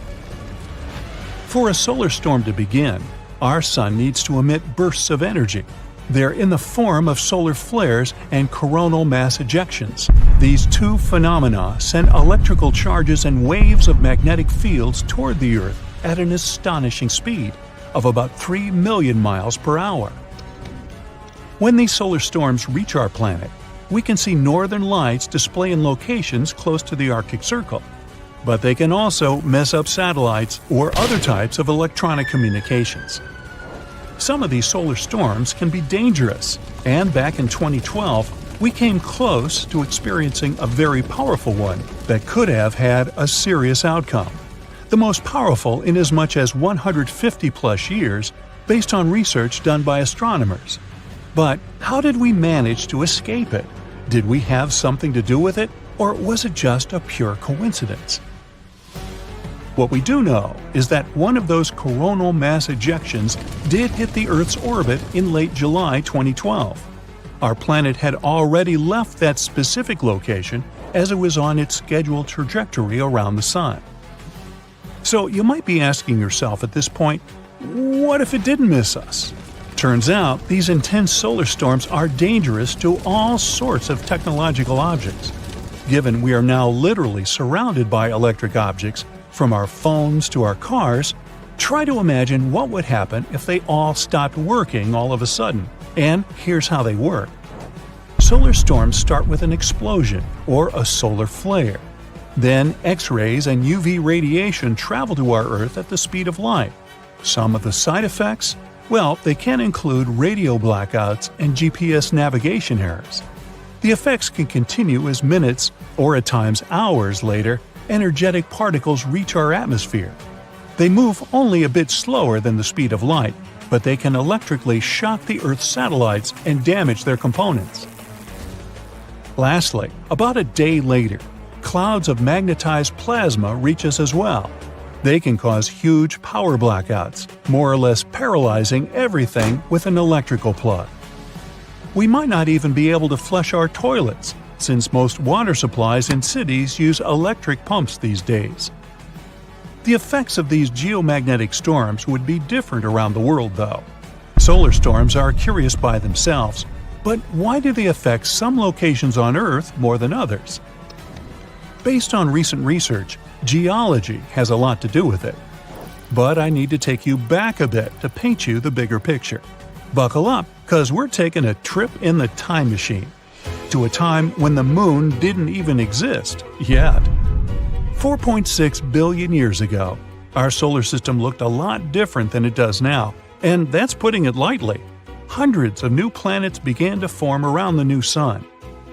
For a solar storm to begin, our Sun needs to emit bursts of energy. They're in the form of solar flares and coronal mass ejections. These two phenomena send electrical charges and waves of magnetic fields toward the Earth at an astonishing speed of about 3 million miles per hour. When these solar storms reach our planet, we can see northern lights display in locations close to the Arctic Circle. But they can also mess up satellites or other types of electronic communications. Some of these solar storms can be dangerous, and back in 2012, we came close to experiencing a very powerful one that could have had a serious outcome. The most powerful in as much as 150-plus years, based on research done by astronomers. But how did we manage to escape it? Did we have something to do with it, or was it just a pure coincidence? What we do know is that one of those coronal mass ejections did hit the Earth's orbit in late July 2012. Our planet had already left that specific location as it was on its scheduled trajectory around the Sun. So you might be asking yourself at this point, what if it didn't miss us? Turns out these intense solar storms are dangerous to all sorts of technological objects. Given we are now literally surrounded by electric objects, from our phones to our cars, try to imagine what would happen if they all stopped working all of a sudden. And here's how they work. Solar storms start with an explosion, or a solar flare. Then X-rays and UV radiation travel to our Earth at the speed of light. Some of the side effects? Well, they can include radio blackouts and GPS navigation errors. The effects can continue as minutes, or at times hours later, energetic particles reach our atmosphere. They move only a bit slower than the speed of light, but they can electrically shock the Earth's satellites and damage their components. Lastly, about a day later, clouds of magnetized plasma reach us as well. They can cause huge power blackouts, more or less paralyzing everything with an electrical plug. We might not even be able to flush our toilets, since most water supplies in cities use electric pumps these days. The effects of these geomagnetic storms would be different around the world, though. Solar storms are curious by themselves, but why do they affect some locations on Earth more than others? Based on recent research, geology has a lot to do with it. But I need to take you back a bit to paint you the bigger picture. Buckle up, because we're taking a trip in the time machine to a time when the moon didn't even exist yet. 4.6 billion years ago, our solar system looked a lot different than it does now, and that's putting it lightly. Hundreds of new planets began to form around the new sun.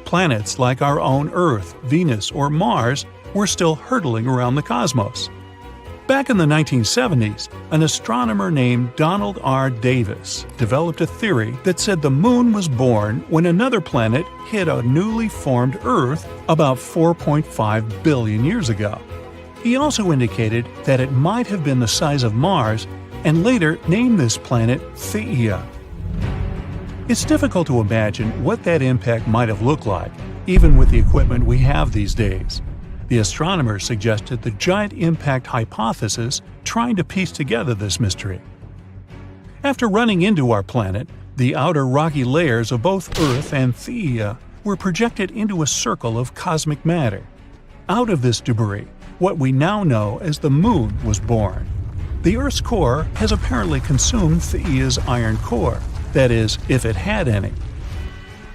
Planets like our own Earth, Venus, or Mars were still hurtling around the cosmos. Back in the 1970s, an astronomer named Donald R. Davis developed a theory that said the moon was born when another planet hit a newly formed Earth about 4.5 billion years ago. He also indicated that it might have been the size of Mars and later named this planet Theia. It's difficult to imagine what that impact might have looked like, even with the equipment we have these days. The astronomers suggested the giant impact hypothesis, trying to piece together this mystery. After running into our planet, the outer rocky layers of both Earth and Theia were projected into a circle of cosmic matter. Out of this debris, what we now know as the Moon was born. The Earth's core has apparently consumed Theia's iron core, that is, if it had any.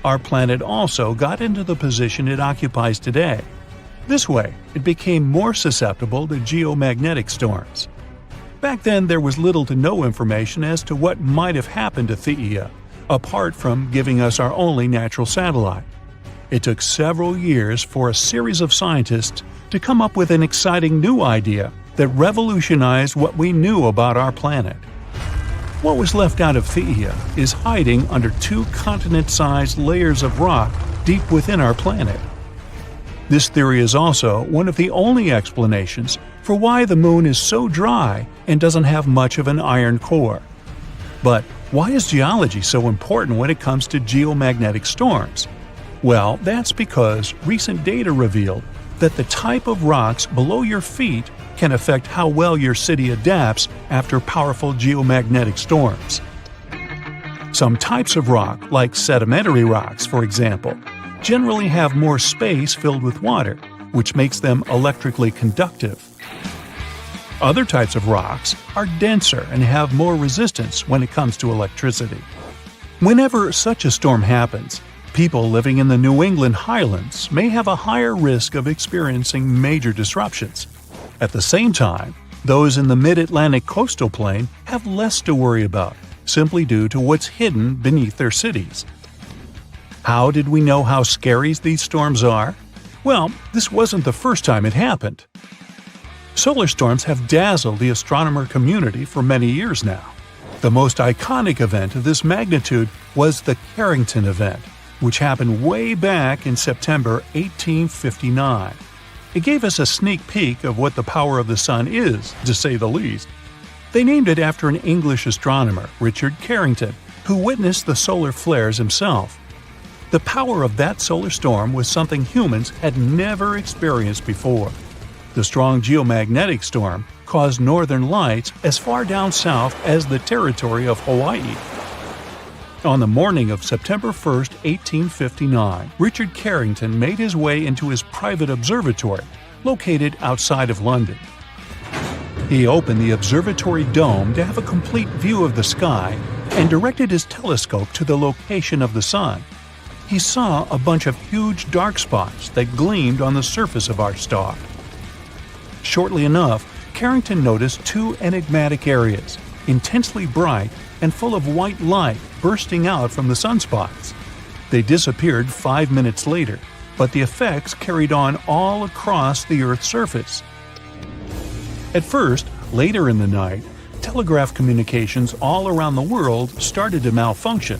Our planet also got into the position it occupies today. This way, it became more susceptible to geomagnetic storms. Back then, there was little to no information as to what might have happened to Theia, apart from giving us our only natural satellite. It took several years for a series of scientists to come up with an exciting new idea that revolutionized what we knew about our planet. What was left out of Theia is hiding under two continent-sized layers of rock deep within our planet. This theory is also one of the only explanations for why the moon is so dry and doesn't have much of an iron core. But why is geology so important when it comes to geomagnetic storms? Well, that's because recent data revealed that the type of rocks below your feet can affect how well your city adapts after powerful geomagnetic storms. Some types of rock, like sedimentary rocks for example, generally have more space filled with water, which makes them electrically conductive. Other types of rocks are denser and have more resistance when it comes to electricity. Whenever such a storm happens, people living in the New England Highlands may have a higher risk of experiencing major disruptions. At the same time, those in the mid-Atlantic coastal plain have less to worry about, simply due to what's hidden beneath their cities. How did we know how scary these storms are? Well, this wasn't the first time it happened. Solar storms have dazzled the astronomer community for many years now. The most iconic event of this magnitude was the Carrington event, which happened way back in September 1859. It gave us a sneak peek of what the power of the sun is, to say the least. They named it after an English astronomer, Richard Carrington, who witnessed the solar flares himself. The power of that solar storm was something humans had never experienced before. The strong geomagnetic storm caused northern lights as far down south as the territory of Hawaii. On the morning of September 1, 1859, Richard Carrington made his way into his private observatory, located outside of London. He opened the observatory dome to have a complete view of the sky and directed his telescope to the location of the Sun. He saw a bunch of huge dark spots that gleamed on the surface of our star. Shortly enough, Carrington noticed two enigmatic areas, intensely bright and full of white light bursting out from the sunspots. They disappeared 5 minutes later, but the effects carried on all across the Earth's surface. At first, later in the night, telegraph communications all around the world started to malfunction.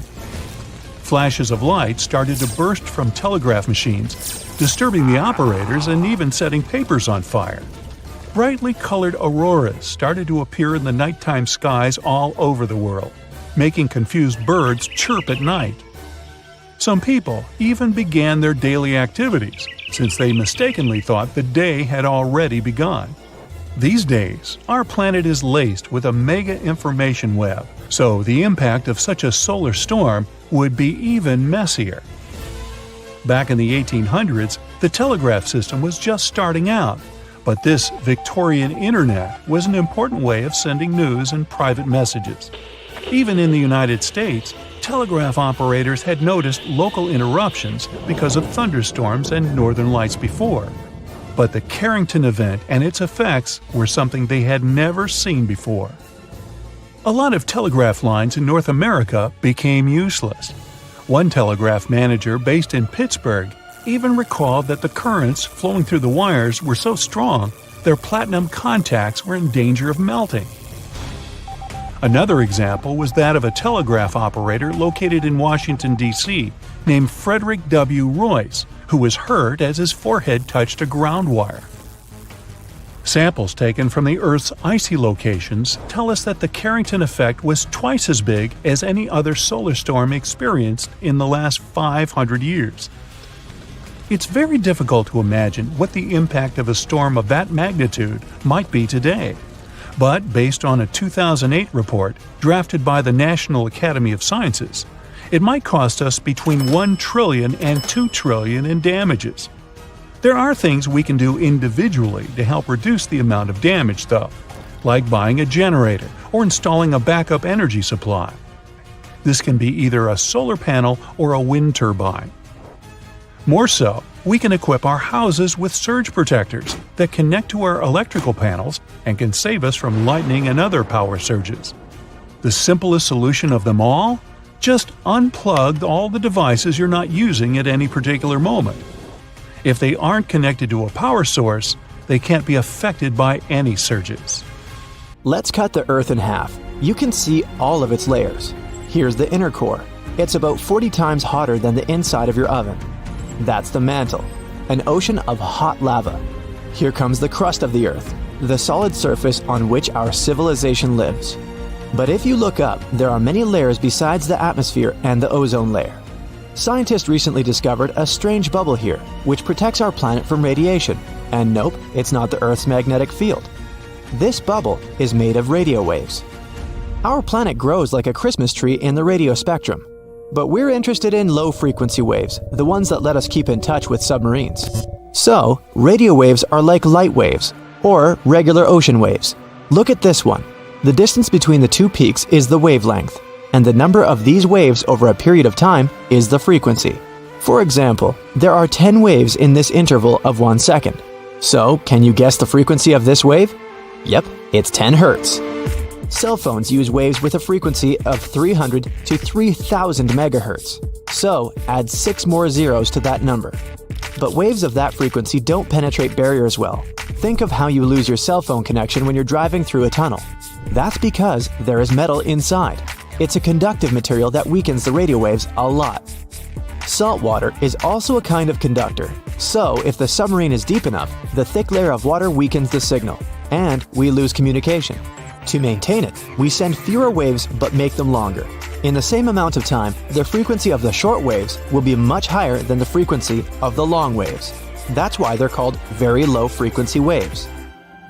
Flashes of light started to burst from telegraph machines, disturbing the operators and even setting papers on fire. Brightly colored auroras started to appear in the nighttime skies all over the world, making confused birds chirp at night. Some people even began their daily activities, since they mistakenly thought the day had already begun. These days, our planet is laced with a mega information web, so the impact of such a solar storm would be even messier. Back in the 1800s, the telegraph system was just starting out, but this Victorian internet was an important way of sending news and private messages. Even in the United States, telegraph operators had noticed local interruptions because of thunderstorms and northern lights before. But the Carrington event and its effects were something they had never seen before. A lot of telegraph lines in North America became useless. One telegraph manager based in Pittsburgh even recalled that the currents flowing through the wires were so strong their platinum contacts were in danger of melting. Another example was that of a telegraph operator located in Washington, D.C., named Frederick W. Royce, who was hurt as his forehead touched a ground wire. Samples taken from the Earth's icy locations tell us that the Carrington effect was twice as big as any other solar storm experienced in the last 500 years. It's very difficult to imagine what the impact of a storm of that magnitude might be today. But based on a 2008 report drafted by the National Academy of Sciences, it might cost us between $1 trillion and $2 trillion in damages. There are things we can do individually to help reduce the amount of damage, though, like buying a generator or installing a backup energy supply. This can be either a solar panel or a wind turbine. More so, we can equip our houses with surge protectors that connect to our electrical panels and can save us from lightning and other power surges. The simplest solution of them all? Just unplug all the devices you're not using at any particular moment. If they aren't connected to a power source, they can't be affected by any surges. Let's cut the Earth in half. You can see all of its layers. Here's the inner core. It's about 40 times hotter than the inside of your oven. That's the mantle, an ocean of hot lava. Here comes the crust of the Earth, the solid surface on which our civilization lives. But if you look up, there are many layers besides the atmosphere and the ozone layer. Scientists recently discovered a strange bubble here, which protects our planet from radiation. And nope, it's not the Earth's magnetic field. This bubble is made of radio waves. Our planet grows like a Christmas tree in the radio spectrum. But we're interested in low-frequency waves, the ones that let us keep in touch with submarines. So, radio waves are like light waves, or regular ocean waves. Look at this one. The distance between the two peaks is the wavelength, and the number of these waves over a period of time is the frequency. For example, there are 10 waves in this interval of 1 second. So, can you guess the frequency of this wave? Yep, it's 10 Hertz. Cell phones use waves with a frequency of 300 to 3000 megahertz. So, add 6 more zeros to that number. But waves of that frequency don't penetrate barriers well. Think of how you lose your cell phone connection when you're driving through a tunnel. That's because there is metal inside. It's a conductive material that weakens the radio waves a lot. Salt water is also a kind of conductor. So, if the submarine is deep enough, the thick layer of water weakens the signal, and we lose communication. To maintain it, we send fewer waves but make them longer. In the same amount of time, the frequency of the short waves will be much higher than the frequency of the long waves. That's why they're called very low frequency waves.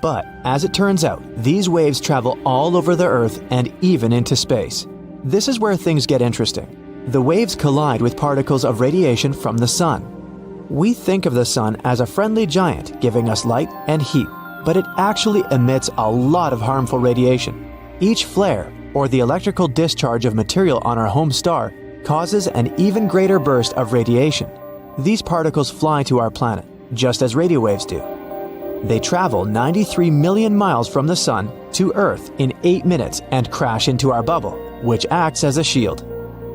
But, as it turns out, these waves travel all over the Earth and even into space. This is where things get interesting. The waves collide with particles of radiation from the sun. We think of the sun as a friendly giant giving us light and heat, but it actually emits a lot of harmful radiation. Each flare, or the electrical discharge of material on our home star, causes an even greater burst of radiation. These particles fly to our planet, just as radio waves do. They travel 93 million miles from the Sun to Earth in 8 minutes and crash into our bubble, which acts as a shield.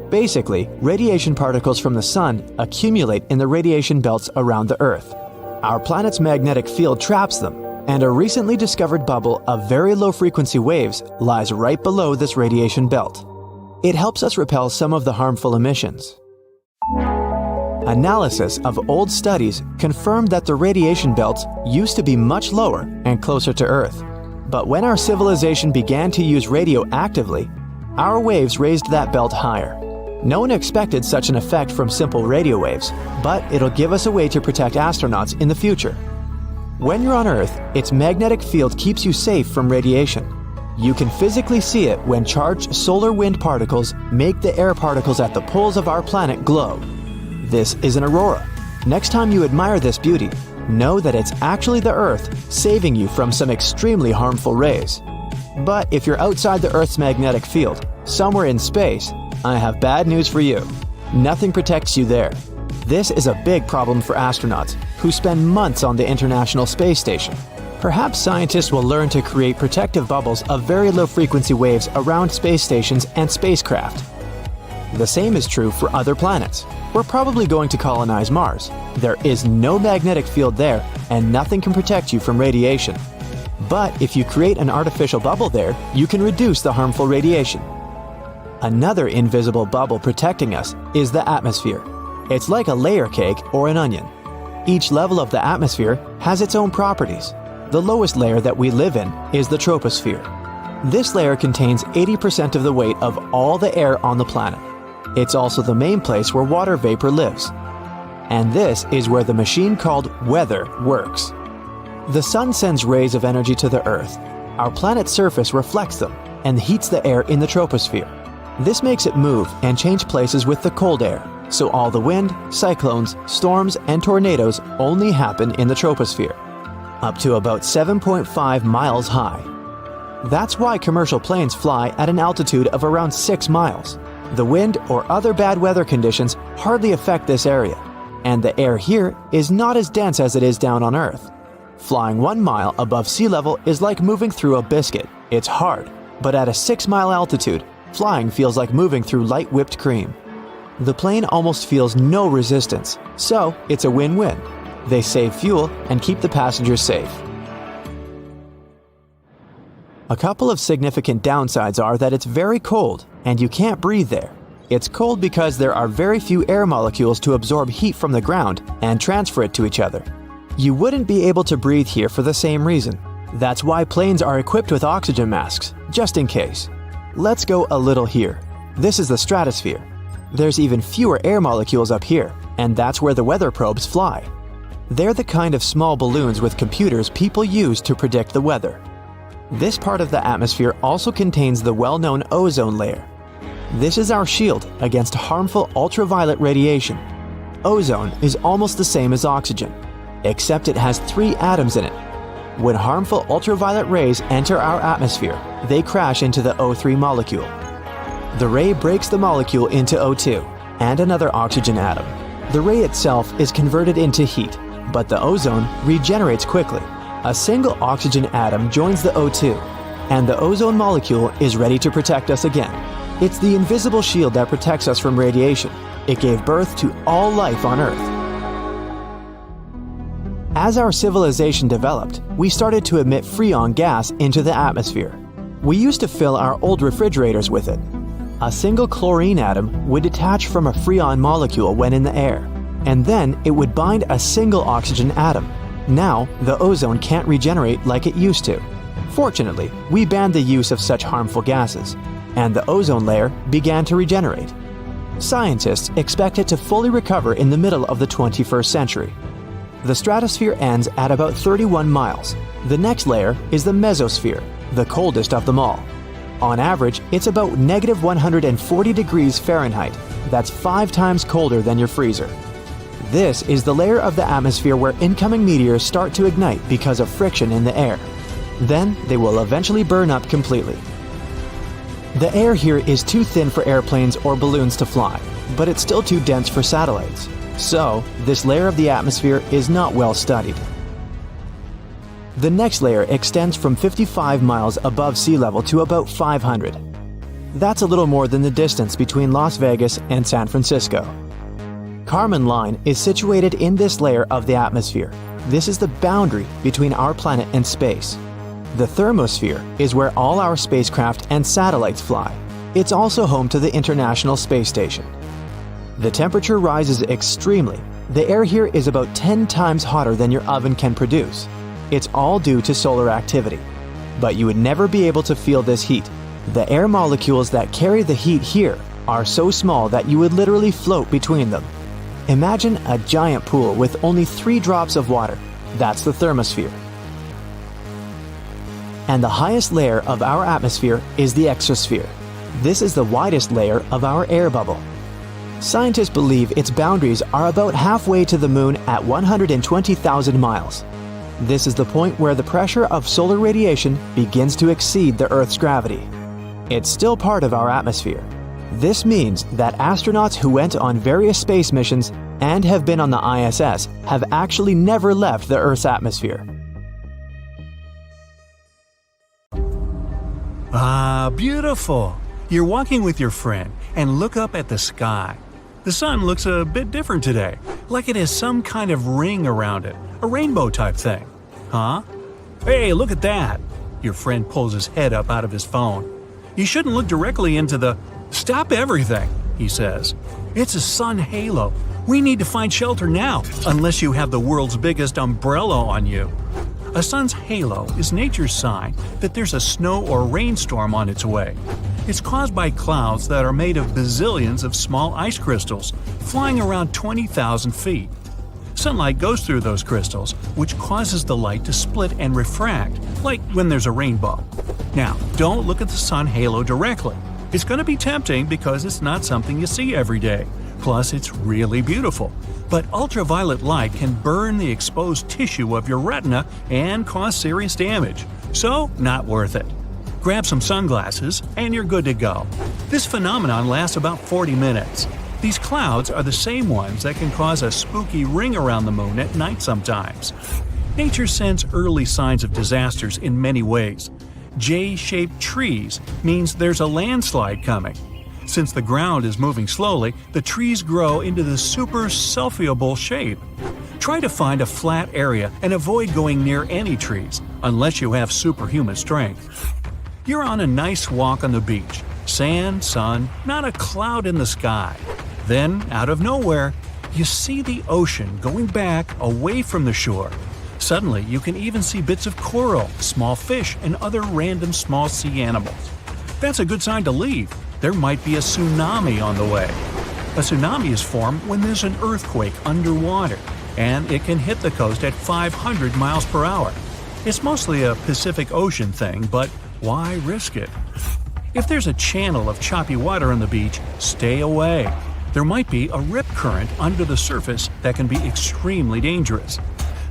Basically, radiation particles from the Sun accumulate in the radiation belts around the Earth. Our planet's magnetic field traps them, and a recently discovered bubble of very low-frequency waves lies right below this radiation belt. It helps us repel some of the harmful emissions. Analysis of old studies confirmed that the radiation belts used to be much lower and closer to Earth. But when our civilization began to use radio actively, our waves raised that belt higher. No one expected such an effect from simple radio waves, but it'll give us a way to protect astronauts in the future. When you're on Earth, its magnetic field keeps you safe from radiation. You can physically see it when charged solar wind particles make the air particles at the poles of our planet glow. This is an aurora. Next time you admire this beauty, know that it's actually the Earth saving you from some extremely harmful rays. But if you're outside the Earth's magnetic field, somewhere in space, I have bad news for you. Nothing protects you there. This is a big problem for astronauts who spend months on the International Space Station. Perhaps scientists will learn to create protective bubbles of very low frequency waves around space stations and spacecraft. The same is true for other planets. We're probably going to colonize Mars. There is no magnetic field there, and nothing can protect you from radiation. But if you create an artificial bubble there, you can reduce the harmful radiation. Another invisible bubble protecting us is the atmosphere. It's like a layer cake or an onion. Each level of the atmosphere has its own properties. The lowest layer that we live in is the troposphere. This layer contains 80% of the weight of all the air on the planet. It's also the main place where water vapor lives. And this is where the machine called weather works. The sun sends rays of energy to the Earth. Our planet's surface reflects them and heats the air in the troposphere. This makes it move and change places with the cold air, so all the wind, cyclones, storms, and tornadoes only happen in the troposphere, up to about 7.5 miles high. That's why commercial planes fly at an altitude of around 6 miles. The wind or other bad weather conditions hardly affect this area, and the air here is not as dense as it is down on Earth. Flying 1 mile above sea level is like moving through a biscuit. It's hard, but at a 6-mile altitude, flying feels like moving through light whipped cream. The plane almost feels no resistance, so it's a win-win. They save fuel and keep the passengers safe. A couple of significant downsides are that it's very cold and you can't breathe there. It's cold because there are very few air molecules to absorb heat from the ground and transfer it to each other. You wouldn't be able to breathe here for the same reason. That's why planes are equipped with oxygen masks, just in case. Let's go a little here. This is the stratosphere. There's even fewer air molecules up here, and that's where the weather probes fly. They're the kind of small balloons with computers people use to predict the weather. This part of the atmosphere also contains the well-known ozone layer. This is our shield against harmful ultraviolet radiation. Ozone is almost the same as oxygen, except it has 3 atoms in it. When harmful ultraviolet rays enter our atmosphere, they crash into the O3 molecule. The ray breaks the molecule into O2 and another oxygen atom. The ray itself is converted into heat, but the ozone regenerates quickly. A single oxygen atom joins the O2, and the ozone molecule is ready to protect us again. It's the invisible shield that protects us from radiation. It gave birth to all life on Earth. As our civilization developed, we started to emit freon gas into the atmosphere. We used to fill our old refrigerators with it. A single chlorine atom would detach from a freon molecule when in the air, and then it would bind a single oxygen atom. Now, the ozone can't regenerate like it used to. Fortunately, we banned the use of such harmful gases, and the ozone layer began to regenerate. Scientists expect it to fully recover in the middle of the 21st century. The stratosphere ends at about 31 miles. The next layer is the mesosphere, the coldest of them all. On average, it's about -140 degrees Fahrenheit. That's 5 times colder than your freezer. This is the layer of the atmosphere where incoming meteors start to ignite because of friction in the air. Then they will eventually burn up completely. The air here is too thin for airplanes or balloons to fly, but it's still too dense for satellites. So, this layer of the atmosphere is not well studied. The next layer extends from 55 miles above sea level to about 500. That's a little more than the distance between Las Vegas and San Francisco. Kármán line is situated in this layer of the atmosphere. This is the boundary between our planet and space. The thermosphere is where all our spacecraft and satellites fly. It's also home to the International Space Station. The temperature rises extremely. The air here is about 10 times hotter than your oven can produce. It's all due to solar activity. But you would never be able to feel this heat. The air molecules that carry the heat here are so small that you would literally float between them. Imagine a giant pool with only 3 drops of water. That's the thermosphere. And the highest layer of our atmosphere is the exosphere. This is the widest layer of our air bubble. Scientists believe its boundaries are about halfway to the moon at 120,000 miles. This is the point where the pressure of solar radiation begins to exceed the Earth's gravity. It's still part of our atmosphere. This means that astronauts who went on various space missions and have been on the ISS have actually never left the Earth's atmosphere. Ah, beautiful! You're walking with your friend and look up at the sky. The sun looks a bit different today, like it has some kind of ring around it, a rainbow type thing. Huh? Hey, look at that! Your friend pulls his head up out of his phone. You shouldn't look directly into the… Stop everything, he says. It's a sun halo. We need to find shelter now, unless you have the world's biggest umbrella on you. A sun's halo is nature's sign that there's a snow or rainstorm on its way. It's caused by clouds that are made of bazillions of small ice crystals flying around 20,000 feet. Sunlight goes through those crystals, which causes the light to split and refract, like when there's a rainbow. Now, don't look at the sun halo directly. It's going to be tempting because it's not something you see every day. Plus, it's really beautiful. But ultraviolet light can burn the exposed tissue of your retina and cause serious damage. So, not worth it. Grab some sunglasses and you're good to go. This phenomenon lasts about 40 minutes. These clouds are the same ones that can cause a spooky ring around the moon at night sometimes. Nature sends early signs of disasters in many ways. J-shaped trees means there's a landslide coming. Since the ground is moving slowly, the trees grow into the super-selfiable shape. Try to find a flat area and avoid going near any trees, unless you have superhuman strength. You're on a nice walk on the beach. Sand, sun, not a cloud in the sky. Then, out of nowhere, you see the ocean going back away from the shore. Suddenly, you can even see bits of coral, small fish, and other random small sea animals. That's a good sign to leave. There might be a tsunami on the way. A tsunami is formed when there's an earthquake underwater, and it can hit the coast at 500 miles per hour. It's mostly a Pacific Ocean thing, but why risk it? If there's a channel of choppy water on the beach, stay away. There might be a rip current under the surface that can be extremely dangerous.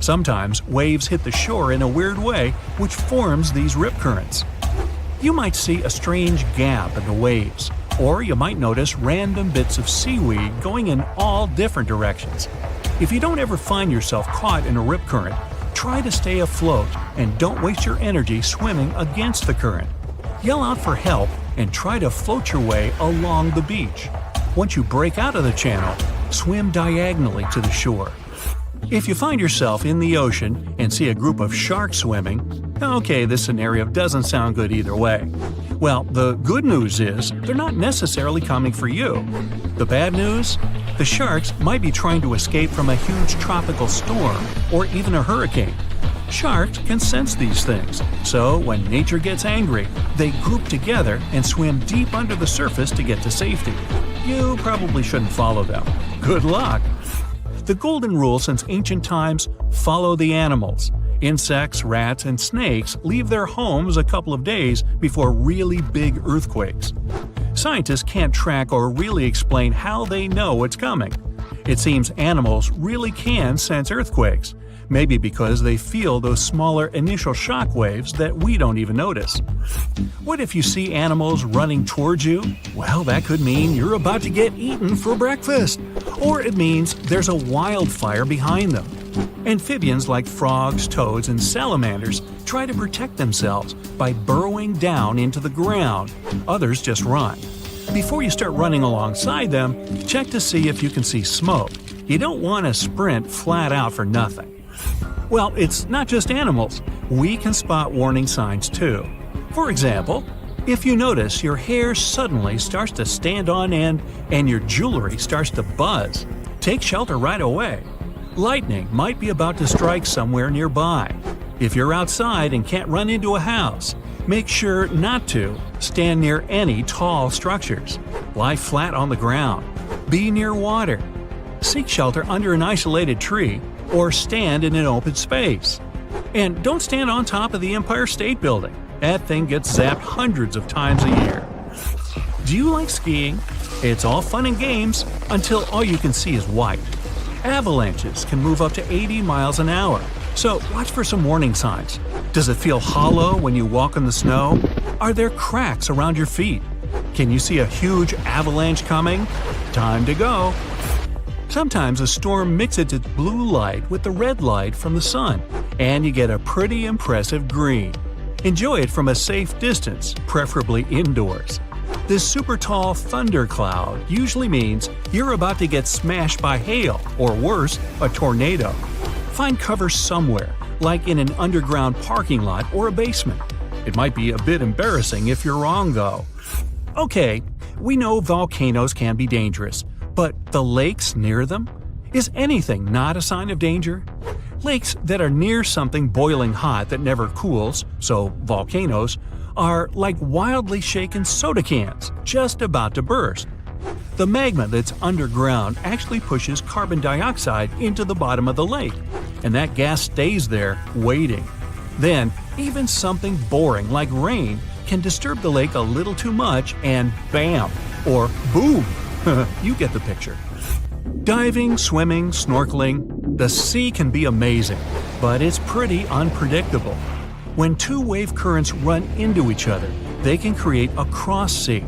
Sometimes waves hit the shore in a weird way, which forms these rip currents. You might see a strange gap in the waves, or you might notice random bits of seaweed going in all different directions. If you don't ever find yourself caught in a rip current, try to stay afloat and don't waste your energy swimming against the current. Yell out for help and try to float your way along the beach. Once you break out of the channel, swim diagonally to the shore. If you find yourself in the ocean and see a group of sharks swimming, okay, this scenario doesn't sound good either way. Well, the good news is they're not necessarily coming for you. The bad news? The sharks might be trying to escape from a huge tropical storm or even a hurricane. Sharks can sense these things, so when nature gets angry, they group together and swim deep under the surface to get to safety. You probably shouldn't follow them. Good luck! The golden rule since ancient times: follow the animals. Insects, rats, and snakes leave their homes a couple of days before really big earthquakes. Scientists can't track or really explain how they know it's coming. It seems animals really can sense earthquakes. Maybe because they feel those smaller initial shock waves that we don't even notice. What if you see animals running towards you? Well, that could mean you're about to get eaten for breakfast. Or it means there's a wildfire behind them. Amphibians like frogs, toads, and salamanders try to protect themselves by burrowing down into the ground. Others just run. Before you start running alongside them, check to see if you can see smoke. You don't want to sprint flat out for nothing. Well, it's not just animals. We can spot warning signs too. For example, if you notice your hair suddenly starts to stand on end and your jewelry starts to buzz, take shelter right away. Lightning might be about to strike somewhere nearby. If you're outside and can't run into a house, make sure not to stand near any tall structures. Lie flat on the ground. Be near water. Seek shelter under an isolated tree or stand in an open space. And don't stand on top of the Empire State Building. That thing gets zapped hundreds of times a year. Do you like skiing? It's all fun and games until all you can see is white. Avalanches can move up to 80 miles an hour, so watch for some warning signs. Does it feel hollow when you walk in the snow? Are there cracks around your feet? Can you see a huge avalanche coming? Time to go! Sometimes a storm mixes its blue light with the red light from the sun, and you get a pretty impressive green. Enjoy it from a safe distance, preferably indoors. This super tall thundercloud usually means you're about to get smashed by hail, or worse, a tornado. Find cover somewhere, like in an underground parking lot or a basement. It might be a bit embarrassing if you're wrong, though. Okay, we know volcanoes can be dangerous, but the lakes near them? Is anything not a sign of danger? Lakes that are near something boiling hot that never cools, so volcanoes, are like wildly shaken soda cans, just about to burst. The magma that's underground actually pushes carbon dioxide into the bottom of the lake, and that gas stays there, waiting. Then, even something boring like rain can disturb the lake a little too much and bam, or boom! You get the picture. Diving, swimming, snorkeling, the sea can be amazing, but it's pretty unpredictable. When two wave currents run into each other, they can create a cross sea.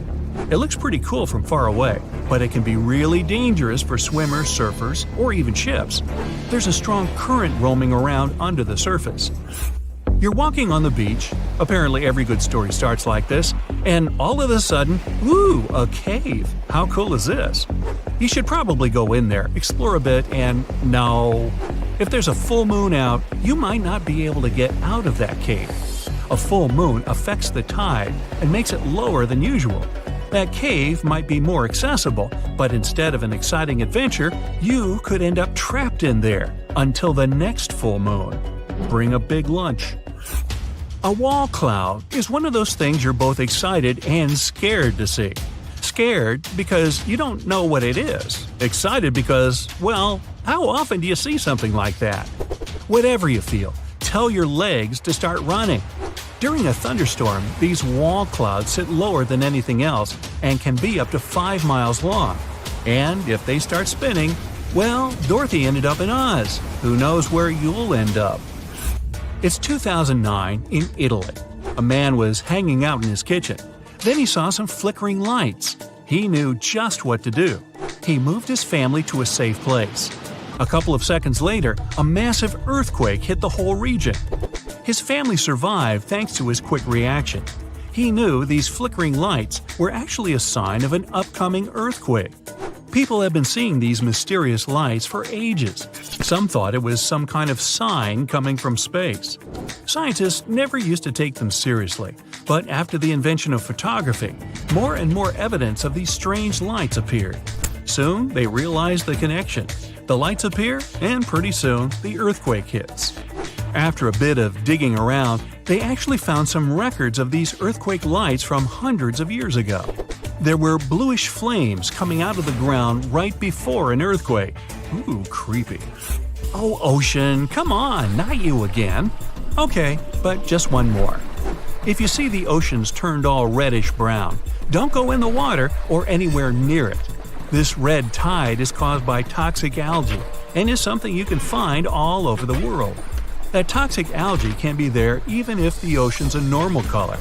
It looks pretty cool from far away, but it can be really dangerous for swimmers, surfers, or even ships. There's a strong current roaming around under the surface. You're walking on the beach, apparently every good story starts like this, and all of a sudden, woo, a cave. How cool is this? You should probably go in there, explore a bit, and no. If there's a full moon out, you might not be able to get out of that cave. A full moon affects the tide and makes it lower than usual. That cave might be more accessible, but instead of an exciting adventure, you could end up trapped in there until the next full moon. Bring a big lunch. A wall cloud is one of those things you're both excited and scared to see. Scared because you don't know what it is. Excited because, well, how often do you see something like that? Whatever you feel, tell your legs to start running. During a thunderstorm, these wall clouds sit lower than anything else and can be up to 5 miles long. And if they start spinning, well, Dorothy ended up in Oz. Who knows where you'll end up? It's 2009 in Italy. A man was hanging out in his kitchen. Then he saw some flickering lights. He knew just what to do. He moved his family to a safe place. A couple of seconds later, a massive earthquake hit the whole region. His family survived thanks to his quick reaction. He knew these flickering lights were actually a sign of an upcoming earthquake. People have been seeing these mysterious lights for ages. Some thought it was some kind of sign coming from space. Scientists never used to take them seriously, but after the invention of photography, more and more evidence of these strange lights appeared. Soon, they realized the connection. The lights appear, and pretty soon, the earthquake hits. After a bit of digging around, they actually found some records of these earthquake lights from hundreds of years ago. There were bluish flames coming out of the ground right before an earthquake. Ooh, creepy. Oh, ocean, come on, not you again. Okay, but just one more. If you see the oceans turned all reddish-brown, don't go in the water or anywhere near it. This red tide is caused by toxic algae. and is something you can find all over the world. That toxic algae can be there even if the ocean's a normal color.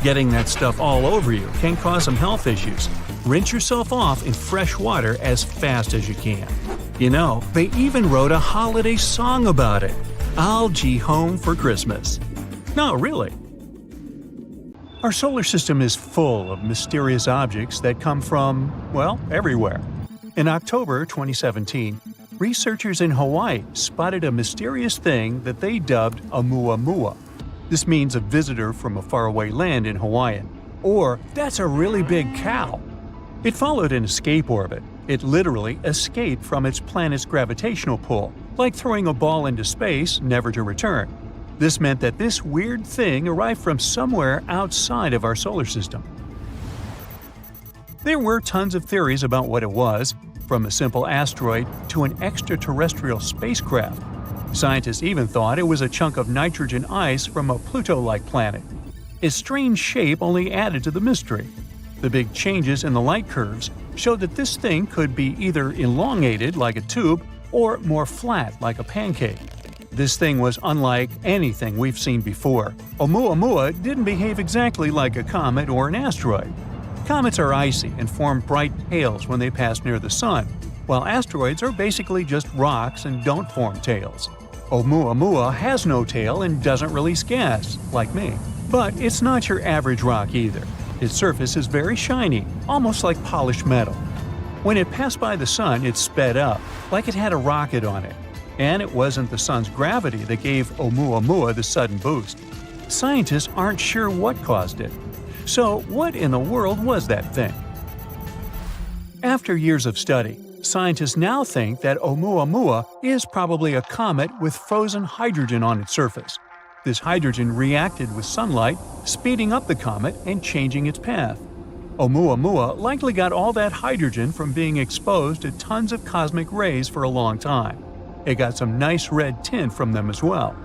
Getting that stuff all over you can cause some health issues. Rinse yourself off in fresh water as fast as you can. You know, they even wrote a holiday song about it. Algae Home for Christmas. No, really. Our solar system is full of mysterious objects that come from, well, everywhere. In October 2017, researchers in Hawaii spotted a mysterious thing that they dubbed Oumuamua. This means a visitor from a faraway land in Hawaiian, or that's a really big cow. It followed an escape orbit. It literally escaped from its planet's gravitational pull, like throwing a ball into space, never to return. This meant that this weird thing arrived from somewhere outside of our solar system. There were tons of theories about what it was, from a simple asteroid to an extraterrestrial spacecraft. Scientists even thought it was a chunk of nitrogen ice from a Pluto-like planet. Its strange shape only added to the mystery. The big changes in the light curves showed that this thing could be either elongated like a tube or more flat like a pancake. This thing was unlike anything we've seen before. Oumuamua didn't behave exactly like a comet or an asteroid. Comets are icy and form bright tails when they pass near the sun, while asteroids are basically just rocks and don't form tails. Oumuamua has no tail and doesn't release gas, like me. But it's not your average rock either. Its surface is very shiny, almost like polished metal. When it passed by the sun, it sped up, like it had a rocket on it. And it wasn't the sun's gravity that gave Oumuamua the sudden boost. Scientists aren't sure what caused it. So what in the world was that thing? After years of study, scientists now think that Oumuamua is probably a comet with frozen hydrogen on its surface. This hydrogen reacted with sunlight, speeding up the comet and changing its path. Oumuamua likely got all that hydrogen from being exposed to tons of cosmic rays for a long time. It got some nice red tint from them as well.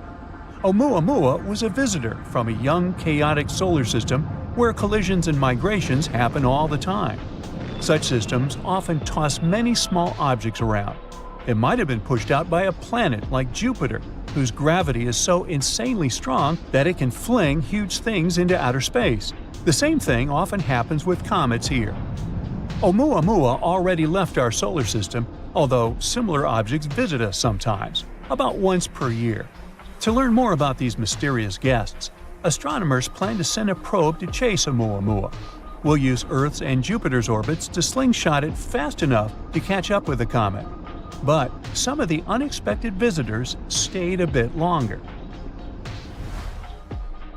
Oumuamua was a visitor from a young, chaotic solar system where collisions and migrations happen all the time. Such systems often toss many small objects around. It might have been pushed out by a planet like Jupiter, whose gravity is so insanely strong that it can fling huge things into outer space. The same thing often happens with comets here. Oumuamua already left our solar system, although similar objects visit us sometimes, about once per year. To learn more about these mysterious guests, astronomers plan to send a probe to chase Oumuamua. We'll use Earth's and Jupiter's orbits to slingshot it fast enough to catch up with the comet. But some of the unexpected visitors stayed a bit longer.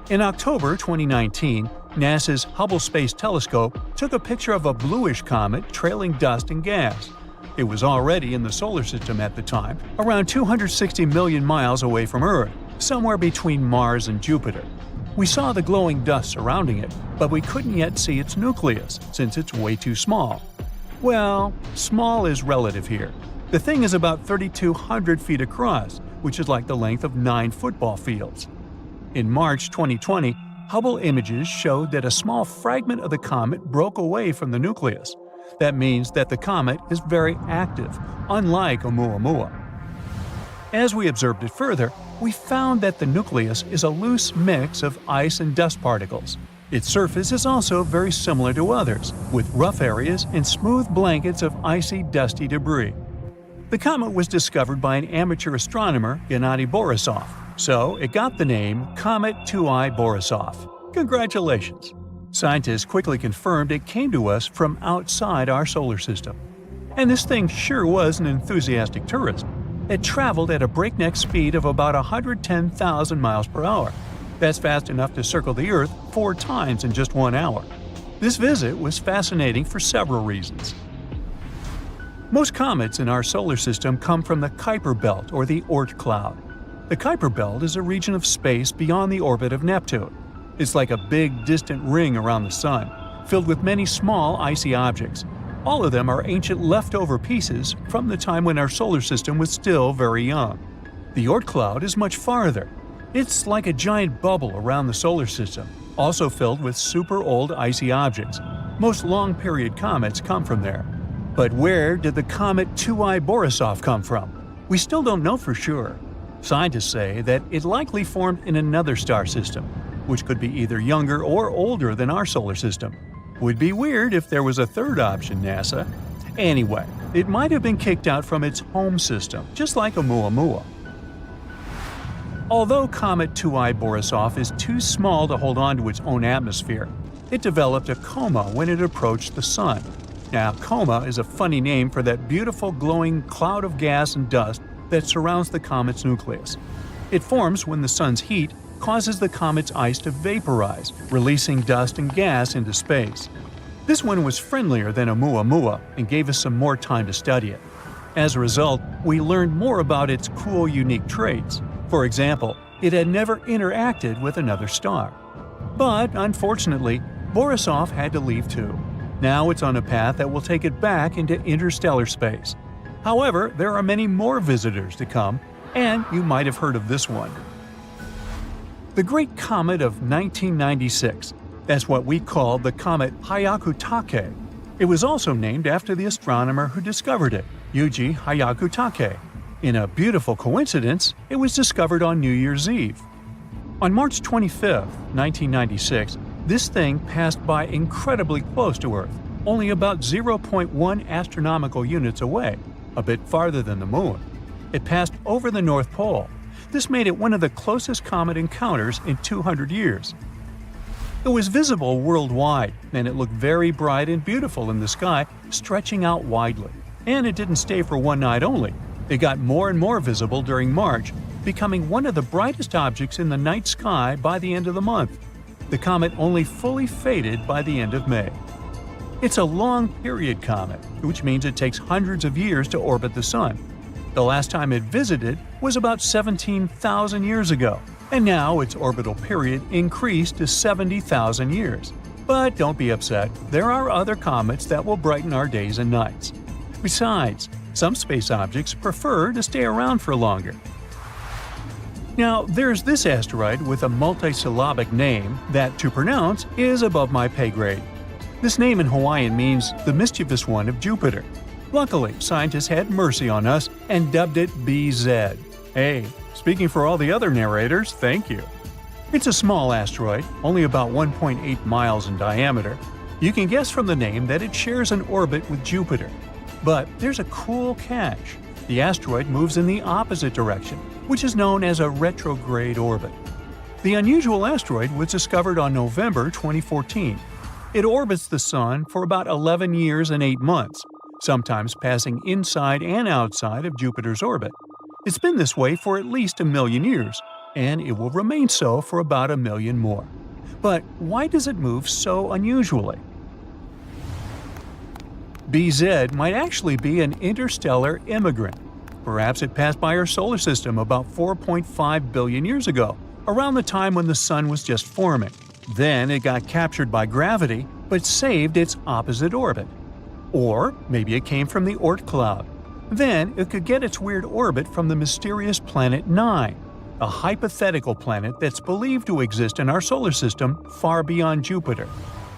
In October 2019, NASA's Hubble Space Telescope took a picture of a bluish comet trailing dust and gas. It was already in the solar system at the time, around 260 million miles away from Earth, somewhere between Mars and Jupiter. We saw the glowing dust surrounding it, but we couldn't yet see its nucleus, since it's way too small. Well, small is relative here. The thing is about 3,200 feet across, which is like the length of 9 football fields. In March 2020, Hubble images showed that a small fragment of the comet broke away from the nucleus. That means that the comet is very active, unlike Oumuamua. As we observed it further, we found that the nucleus is a loose mix of ice and dust particles. Its surface is also very similar to others, with rough areas and smooth blankets of icy, dusty debris. The comet was discovered by an amateur astronomer, Comet Borisov, so it got the name Comet 2I Borisov. Congratulations! Scientists quickly confirmed it came to us from outside our solar system. And this thing sure was an enthusiastic tourist. It traveled at a breakneck speed of about 110,000 miles per hour. That's fast enough to circle the Earth 4 times in just 1 hour. This visit was fascinating for several reasons. Most comets in our solar system come from the Kuiper Belt or the Oort cloud. The Kuiper Belt is a region of space beyond the orbit of Neptune. It's like a big, distant ring around the Sun, filled with many small, icy objects. All of them are ancient leftover pieces from the time when our solar system was still very young. The Oort cloud is much farther. It's like a giant bubble around the solar system, also filled with super old icy objects. Most long-period comets come from there. But where did the comet 2I Borisov come from? We still don't know for sure. Scientists say that it likely formed in another star system, which could be either younger or older than our solar system. Would be weird if there was a third option, NASA. Anyway, it might have been kicked out from its home system, just like Oumuamua. Although Comet 2I Borisov is too small to hold on to its own atmosphere, it developed a coma when it approached the Sun. Now, coma is a funny name for that beautiful glowing cloud of gas and dust that surrounds the comet's nucleus. It forms when the Sun's heat causes the comet's ice to vaporize, releasing dust and gas into space. This one was friendlier than Oumuamua and gave us some more time to study it. As a result, we learned more about its cool, unique traits. For example, it had never interacted with another star. But, unfortunately, Borisov had to leave too. Now it's on a path that will take it back into interstellar space. However, there are many more visitors to come, and you might have heard of this one. The Great Comet of 1996. That's what we call the comet Hyakutake. It was also named after the astronomer who discovered it, Yuji Hyakutake. In a beautiful coincidence, it was discovered on New Year's Eve. On March 25, 1996, this thing passed by incredibly close to Earth, only about 0.1 astronomical units away, a bit farther than the Moon. It passed over the North Pole. This made it one of the closest comet encounters in 200 years. It was visible worldwide, and it looked very bright and beautiful in the sky, stretching out widely. And it didn't stay for one night only. It got more and more visible during March, becoming one of the brightest objects in the night sky by the end of the month. The comet only fully faded by the end of May. It's a long-period comet, which means it takes hundreds of years to orbit the Sun. The last time it visited was about 17,000 years ago, and now its orbital period increased to 70,000 years. But don't be upset, there are other comets that will brighten our days and nights. Besides, some space objects prefer to stay around for longer. Now, there's this asteroid with a multisyllabic name that, to pronounce, is above my pay grade. This name in Hawaiian means the mischievous one of Jupiter. Luckily, scientists had mercy on us and dubbed it BZ. Hey, speaking for all the other narrators, thank you. It's a small asteroid, only about 1.8 miles in diameter. You can guess from the name that it shares an orbit with Jupiter. But there's a cool catch. The asteroid moves in the opposite direction, which is known as a retrograde orbit. The unusual asteroid was discovered on November 2014. It orbits the Sun for about 11 years and 8 months, sometimes passing inside and outside of Jupiter's orbit. It's been this way for at least 1 million years, and it will remain so for about 1 million more. But why does it move so unusually? BZ might actually be an interstellar immigrant. Perhaps it passed by our solar system about 4.5 billion years ago, around the time when the Sun was just forming. Then it got captured by gravity, but saved its opposite orbit. Or maybe it came from the Oort cloud. Then it could get its weird orbit from the mysterious planet 9, a hypothetical planet that's believed to exist in our solar system far beyond Jupiter.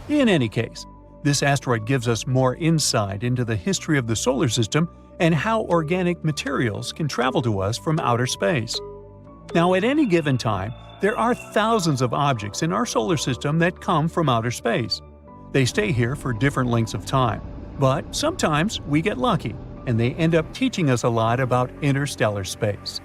In any case, this asteroid gives us more insight into the history of the solar system and how organic materials can travel to us from outer space. Now, at any given time, there are thousands of objects in our solar system that come from outer space. They stay here for different lengths of time, but sometimes we get lucky, and they end up teaching us a lot about interstellar space.